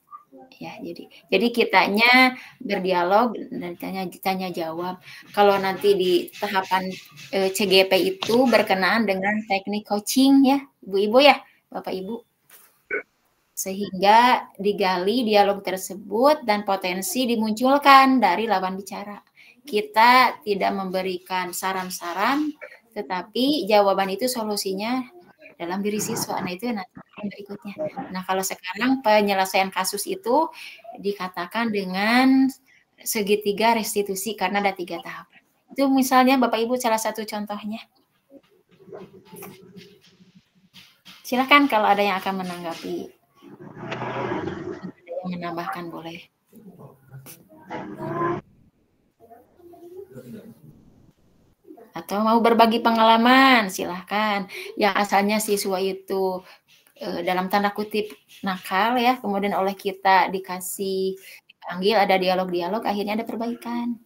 Ya, jadi kitanya berdialog dan tanya jawab. Kalau nanti di tahapan CGP itu berkenaan dengan teknik coaching ya, Ibu-ibu ya, Bapak Ibu. Sehingga digali dialog tersebut dan potensi dimunculkan dari lawan bicara. Kita tidak memberikan saran-saran, tetapi jawaban itu solusinya dalam diri siswa. Nah itu nanti berikutnya. Nah kalau sekarang penyelesaian kasus itu dikatakan dengan segitiga restitusi karena ada 3 tahap. Itu misalnya Bapak Ibu salah satu contohnya. Silakan kalau ada yang akan menanggapi. Ada yang menambahkan boleh. Atau mau berbagi pengalaman, silahkan. Yang asalnya siswa itu dalam tanda kutip nakal ya, kemudian oleh kita dipanggil, ada dialog-dialog, akhirnya ada perbaikan.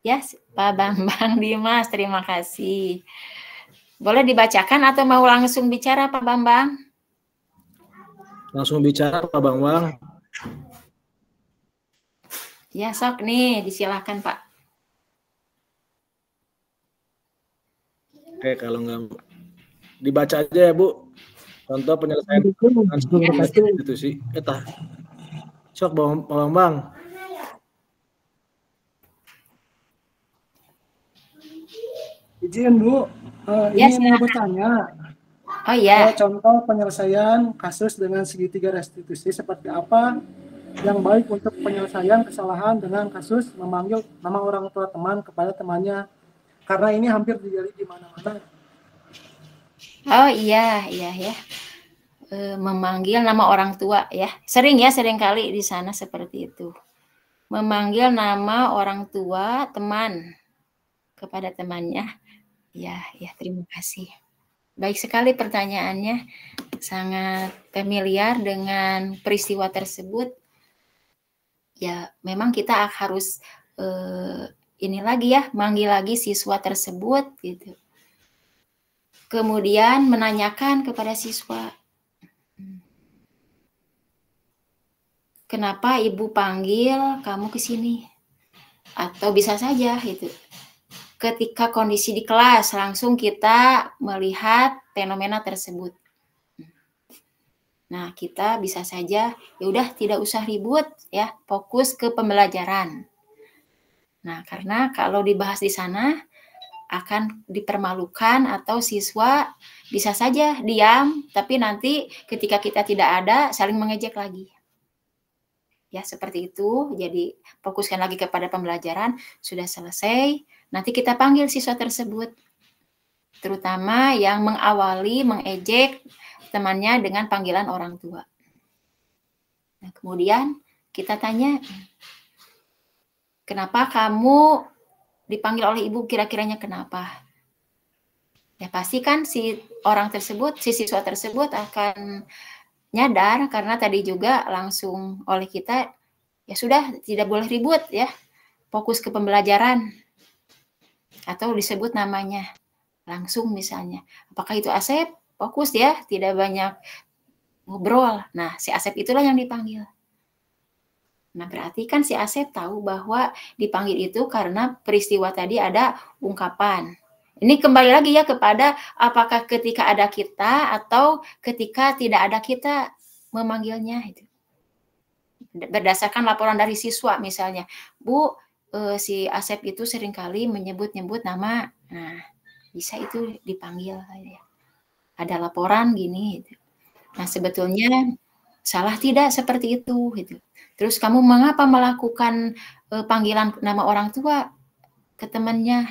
Ya, Pak Bambang Dimas, terima kasih. Boleh dibacakan atau mau langsung bicara Pak Bambang? Langsung bicara Pak Bambang. Ya, sok nih, disilahkan Pak. Oke, kalau nggak dibaca aja ya Bu. Contoh penyelesaian institusi. Sok Bang. Izin Bu, ini mau bertanya. Oh iya. Contoh penyelesaian kasus dengan segitiga restitusi seperti apa yang baik untuk penyelesaian kesalahan dengan kasus memanggil nama orang tua teman kepada temannya, karena ini hampir digali di mana-mana. Oh iya ya. Memanggil nama orang tua ya. Sering kali di sana seperti itu. Memanggil nama orang tua teman kepada temannya. Ya, terima kasih. Baik sekali pertanyaannya. Sangat familiar dengan peristiwa tersebut. Ya, memang kita harus manggil lagi siswa tersebut gitu. Kemudian menanyakan kepada siswa, kenapa ibu panggil kamu ke sini? Atau bisa saja itu. Ketika kondisi di kelas langsung kita melihat fenomena tersebut. Nah, kita bisa saja ya udah tidak usah ribut ya, fokus ke pembelajaran. Nah, karena kalau dibahas di sana akan dipermalukan atau siswa bisa saja diam, tapi nanti ketika kita tidak ada saling mengejek lagi. Ya, seperti itu. Jadi fokuskan lagi kepada pembelajaran. Sudah selesai, nanti kita panggil siswa tersebut. Terutama yang mengawali, mengejek temannya dengan panggilan orang tua. Nah, kemudian kita tanya, kenapa kamu dipanggil oleh ibu, kira-kiranya kenapa? Ya pasti kan si orang tersebut, si siswa tersebut akan nyadar karena tadi juga langsung oleh kita, ya sudah tidak boleh ribut ya, fokus ke pembelajaran. Atau disebut namanya langsung misalnya. Apakah itu Asep? Fokus ya, tidak banyak ngobrol. Nah, si Asep itulah yang dipanggil. Nah, berarti kan si Asep tahu bahwa dipanggil itu karena peristiwa tadi ada ungkapan. Ini kembali lagi ya kepada apakah ketika ada kita atau ketika tidak ada kita memanggilnya. Berdasarkan laporan dari siswa misalnya, Bu, si Asep itu seringkali menyebut-nyebut nama. Nah, bisa itu dipanggil. Ada laporan gini. Nah, sebetulnya salah tidak seperti itu. Terus kamu mengapa melakukan panggilan nama orang tua ke temannya?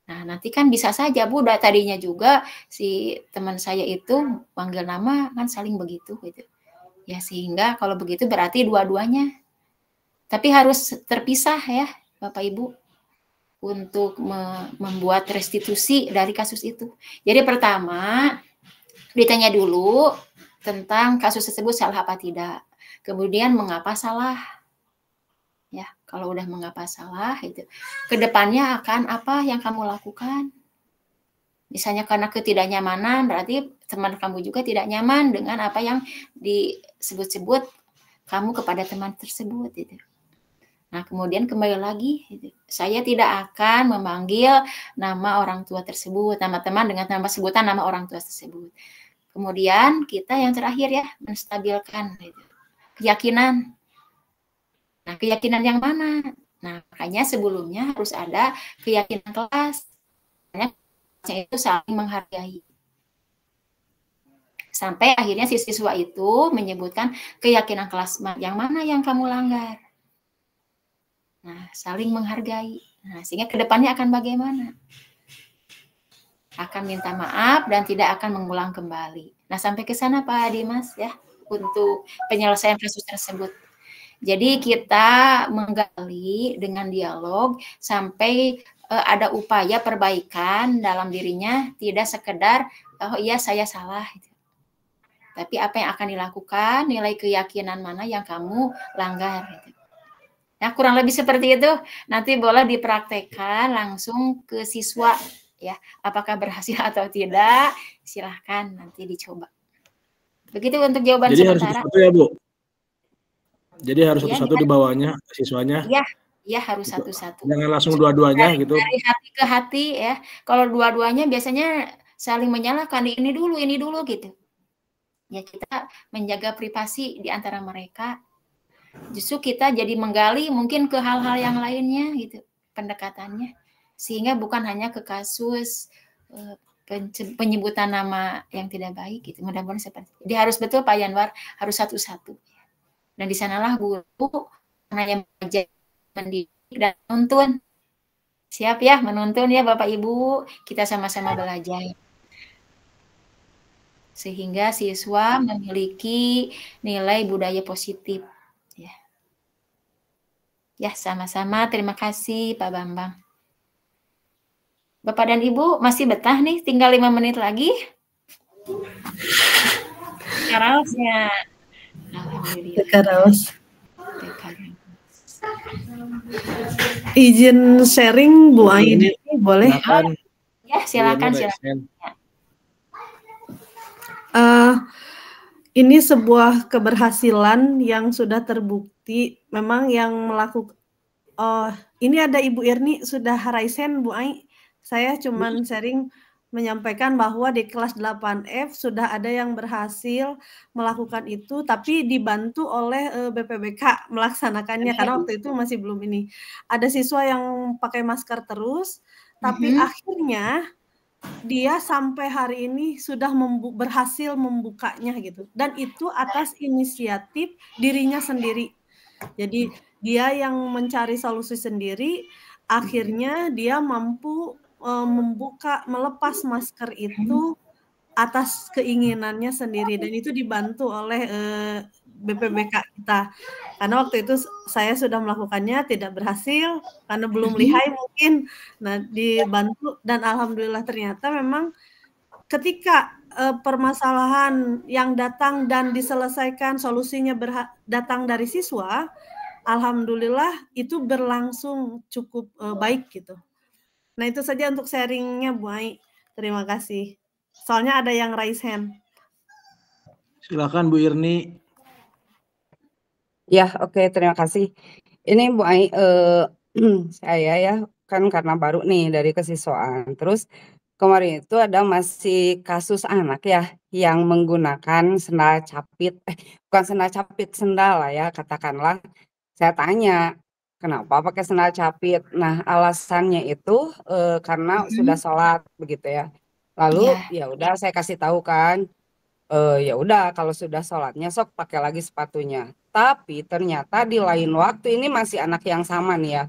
Nah, nanti kan bisa saja, Bu, tadinya juga si teman saya itu panggil nama kan saling begitu. Ya, sehingga kalau begitu berarti dua-duanya. Tapi harus terpisah ya, Bapak Ibu, untuk membuat restitusi dari kasus itu. Jadi pertama, ditanya dulu tentang kasus tersebut salah apa tidak. Kemudian mengapa salah. Ya, kalau udah mengapa salah itu, kedepannya akan apa yang kamu lakukan? Misalnya karena ketidaknyamanan, berarti teman kamu juga tidak nyaman dengan apa yang disebut-sebut kamu kepada teman tersebut. Gitu. Nah, kemudian kembali lagi, gitu. Saya tidak akan memanggil nama orang tua tersebut, nama teman dengan nama sebutan nama orang tua tersebut. Kemudian kita yang terakhir ya, menstabilkan gitu. Keyakinan. Nah, keyakinan yang mana? Nah, makanya sebelumnya harus ada keyakinan kelas. Kelasnya itu saling menghargai. Sampai akhirnya si siswa itu menyebutkan keyakinan kelas yang mana yang kamu langgar. Nah, saling menghargai. Nah, sehingga kedepannya akan bagaimana? Akan minta maaf dan tidak akan mengulang kembali. Nah, sampai ke sana Pak Dimas ya, untuk penyelesaian kasus tersebut. Jadi kita menggali dengan dialog sampai ada upaya perbaikan dalam dirinya, tidak sekedar oh iya saya salah. Tapi apa yang akan dilakukan, nilai keyakinan mana yang kamu langgar. Nah, kurang lebih seperti itu. Nanti boleh dipraktekkan langsung ke siswa ya. Apakah berhasil atau tidak, silahkan nanti dicoba. Begitu untuk jawaban Jadi sementara. Harus satu ya, Bu. Jadi harus satu-satu di bawahnya siswanya. Iya harus satu-satu. Jangan langsung dua-duanya gitu. Dari hati ke hati ya. Kalau dua-duanya biasanya saling menyalahkan ini dulu gitu. Ya kita menjaga privasi di antara mereka. Justru kita jadi menggali mungkin ke hal-hal yang lainnya gitu pendekatannya. Sehingga bukan hanya ke kasus penyebutan nama yang tidak baik gitu. Mudah-mudahan seperti itu. Jadi harus betul Pak Yanwar, harus satu-satu. Dan di sanalah guru yang mengajar, mendidik dan menuntun. Siap ya menuntun ya Bapak Ibu, kita sama-sama belajar. Sehingga siswa memiliki nilai budaya positif. Ya, sama-sama. Terima kasih Pak Bambang. Bapak dan Ibu masih betah nih, tinggal 5 menit lagi. Karaosnya. Karaos. Izin sharing Bu Aini, boleh? Ya, silakan. Ini sebuah keberhasilan yang sudah terbukti. Memang yang melakukan. Ini ada Ibu Irni sudah raisen Bu Ai. Saya cuman sharing menyampaikan bahwa di kelas 8F sudah ada yang berhasil melakukan itu, tapi dibantu oleh BPBK melaksanakannya karena waktu itu masih belum ini. Ada siswa yang pakai masker terus, tapi akhirnya dia sampai hari ini sudah berhasil membukanya gitu, dan itu atas inisiatif dirinya sendiri. Jadi dia yang mencari solusi sendiri, akhirnya dia mampu melepas masker itu atas keinginannya sendiri, dan itu dibantu oleh BPBK kita. Karena waktu itu saya sudah melakukannya, tidak berhasil karena belum lihai mungkin. Nah, dibantu dan alhamdulillah ternyata memang ketika permasalahan yang datang dan diselesaikan, solusinya datang dari siswa, alhamdulillah itu berlangsung cukup baik gitu. Nah, itu saja untuk sharingnya Bu Ai. Terima kasih. Soalnya ada yang raise hand. Silakan Bu Irni. Ya, oke, terima kasih. Ini Bu Ai, saya ya kan karena baru nih dari kesiswaan. Terus kemarin itu ada masih kasus anak ya yang menggunakan sendal capit, bukan sendal capit, sendal lah ya katakanlah. Saya tanya, kenapa pakai sendal capit? Nah, alasannya itu karena sudah sholat begitu ya. Lalu ya udah saya kasih tahu kan. Ya udah kalau sudah sholatnya sok pakai lagi sepatunya. Tapi ternyata di lain waktu, ini masih anak yang sama nih ya.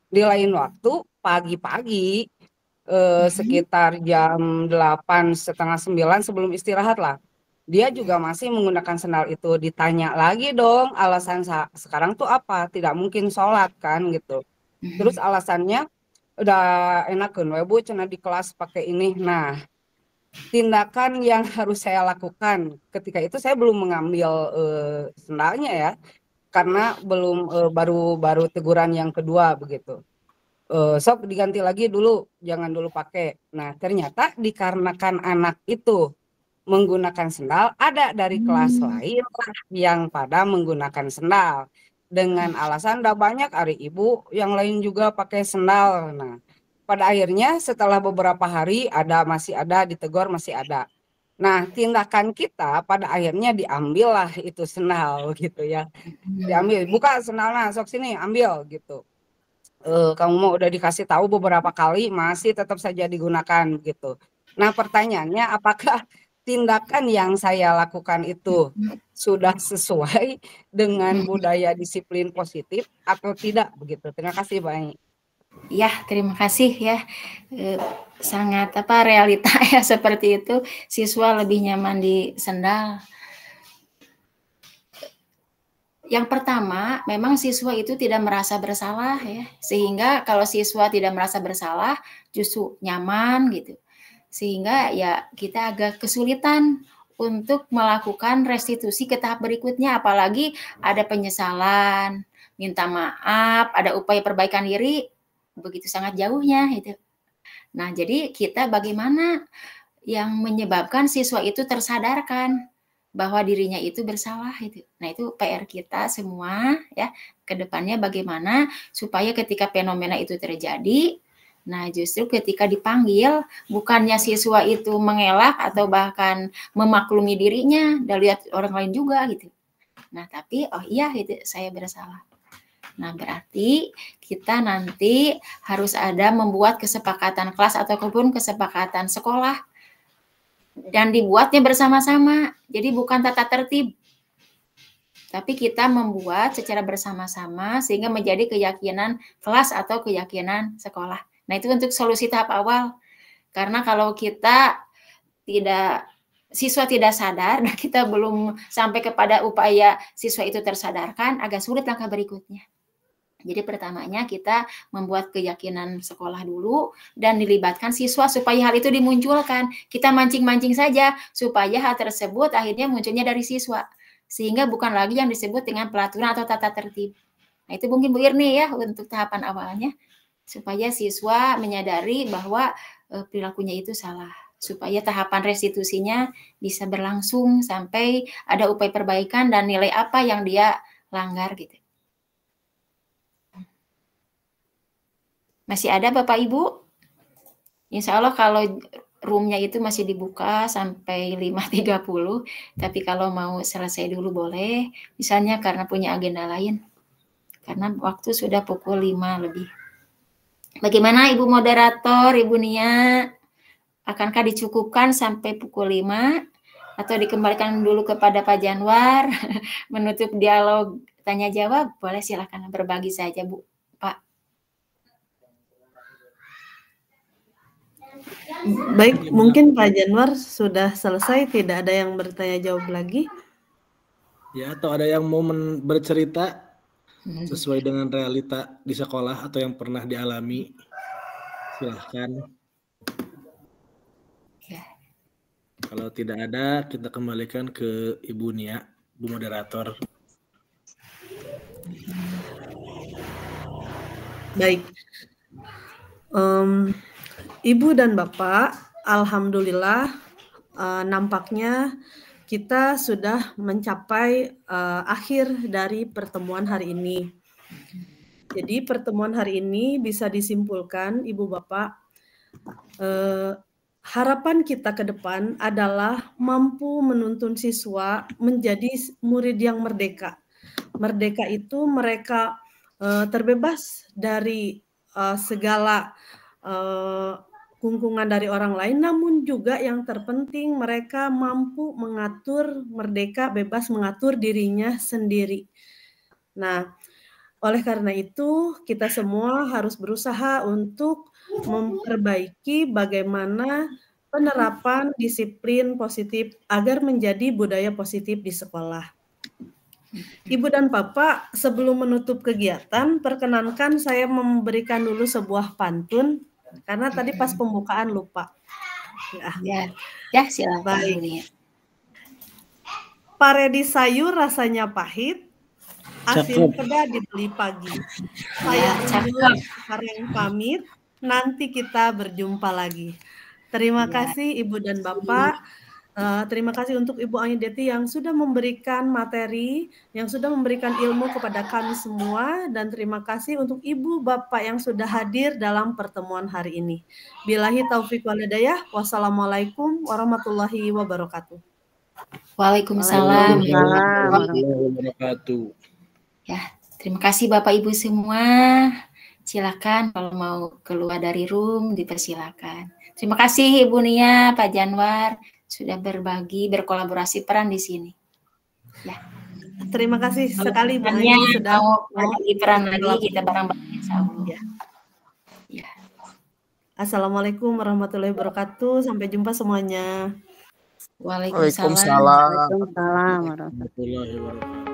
Di lain waktu pagi-pagi sekitar jam 8 setengah 9 sebelum istirahat lah. Dia juga masih menggunakan sendal itu. Ditanya lagi dong alasan sekarang tuh apa? Tidak mungkin sholat kan gitu. Terus alasannya udah enakeun we Bu cenah di kelas pakai ini. Nah, tindakan yang harus saya lakukan ketika itu, saya belum mengambil sendalnya ya, karena belum baru teguran yang kedua begitu. Sok diganti lagi dulu, jangan dulu pakai. Nah, ternyata dikarenakan anak itu menggunakan sendal, ada dari kelas lain yang pada menggunakan sendal dengan alasan udah banyak hari ibu yang lain juga pakai sendal. Nah, pada akhirnya setelah beberapa hari masih ada ditegur, masih ada. Nah, tindakan kita pada akhirnya diambillah itu sendal gitu ya. Diambil, buka sendalnya, sok sini ambil gitu. Kamu mau udah dikasih tahu beberapa kali masih tetap saja digunakan gitu. Nah, pertanyaannya apakah tindakan yang saya lakukan itu sudah sesuai dengan budaya disiplin positif atau tidak begitu? Terima kasih Pak. Ya, terima kasih ya. Sangat realita ya seperti itu. Siswa lebih nyaman di sendal. Yang pertama, memang siswa itu tidak merasa bersalah ya. Sehingga kalau siswa tidak merasa bersalah, justru nyaman gitu. Sehingga ya kita agak kesulitan untuk melakukan restitusi ke tahap berikutnya, apalagi ada penyesalan, minta maaf, ada upaya perbaikan diri, begitu sangat jauhnya itu. Nah, jadi kita bagaimana yang menyebabkan siswa itu tersadarkan bahwa dirinya itu bersalah itu. Nah, itu PR kita semua ya, ke depannya bagaimana supaya ketika fenomena itu terjadi, nah justru ketika dipanggil bukannya siswa itu mengelak atau bahkan memaklumi dirinya dan lihat orang lain juga gitu. Nah, tapi oh iya itu saya bersalah. Nah, berarti kita nanti harus ada membuat kesepakatan kelas ataupun kesepakatan sekolah. Dan dibuatnya bersama-sama. Jadi bukan tata tertib. Tapi kita membuat secara bersama-sama sehingga menjadi keyakinan kelas atau keyakinan sekolah. Nah, itu untuk solusi tahap awal. Karena kalau siswa tidak sadar dan kita belum sampai kepada upaya siswa itu tersadarkan, agak sulit langkah berikutnya. Jadi pertamanya kita membuat keyakinan sekolah dulu dan dilibatkan siswa supaya hal itu dimunculkan. Kita mancing-mancing saja supaya hal tersebut akhirnya munculnya dari siswa. Sehingga bukan lagi yang disebut dengan pelaturan atau tata tertib. Nah, itu mungkin Bu Irni ya untuk tahapan awalnya. Supaya siswa menyadari bahwa perilakunya itu salah. Supaya tahapan restitusinya bisa berlangsung sampai ada upaya perbaikan dan nilai apa yang dia langgar gitu. Masih ada Bapak Ibu? Insya Allah kalau roomnya itu masih dibuka sampai 5.30, tapi kalau mau selesai dulu boleh, misalnya karena punya agenda lain. Karena waktu sudah pukul 5 lebih. Bagaimana Ibu Moderator, Ibu Nia? akankah dicukupkan sampai pukul 5 atau dikembalikan dulu kepada Pak Janwar menutup dialog tanya jawab? Boleh, silakan berbagi saja Bu, Pak. Baik, mungkin Pak Janwar sudah selesai, tidak ada yang bertanya jawab lagi. Ya, atau ada yang mau bercerita sesuai dengan realita di sekolah atau yang pernah dialami? Silahkan. Kalau tidak ada, kita kembalikan ke Ibu Nia, Bu Moderator. Baik. Ibu dan Bapak, alhamdulillah nampaknya kita sudah mencapai akhir dari pertemuan hari ini. Jadi pertemuan hari ini bisa disimpulkan, Ibu Bapak, harapan kita ke depan adalah mampu menuntun siswa menjadi murid yang merdeka. Merdeka itu mereka terbebas dari segala kungkungan dari orang lain, namun juga yang terpenting mereka mampu mengatur, merdeka, bebas mengatur dirinya sendiri. Nah, oleh karena itu kita semua harus berusaha untuk memperbaiki bagaimana penerapan disiplin positif agar menjadi budaya positif di sekolah. Ibu dan Bapak, sebelum menutup kegiatan, perkenankan saya memberikan dulu sebuah pantun, karena tadi pas pembukaan lupa. Ya silakan. Baik. Paredi sayur rasanya pahit, asin peda dibeli pagi. Saya sekarang pamit, nanti kita berjumpa lagi. Terima kasih Ibu dan Bapak. Terima kasih untuk Ibu Ainideti yang sudah memberikan materi, yang sudah memberikan ilmu kepada kami semua, dan terima kasih untuk Ibu Bapak yang sudah hadir dalam pertemuan hari ini. Billahi taufiq wal hidayah. Wassalamualaikum warahmatullahi wabarakatuh. Waalaikumsalam warahmatullahi wabarakatuh. Ya, terima kasih Bapak Ibu semua. Silakan kalau mau keluar dari room dipersilakan. Terima kasih Ibu Nia, Pak Janwar sudah berbagi, berkolaborasi peran di sini. Ya. Terima kasih sekali Bu Nia sudah berbagi peran lagi, kita bareng-bareng insyaallah. Ya. Assalamualaikum warahmatullahi wabarakatuh. Sampai jumpa semuanya. Waalaikumsalam. Waalaikumsalam warahmatullahi wabarakatuh.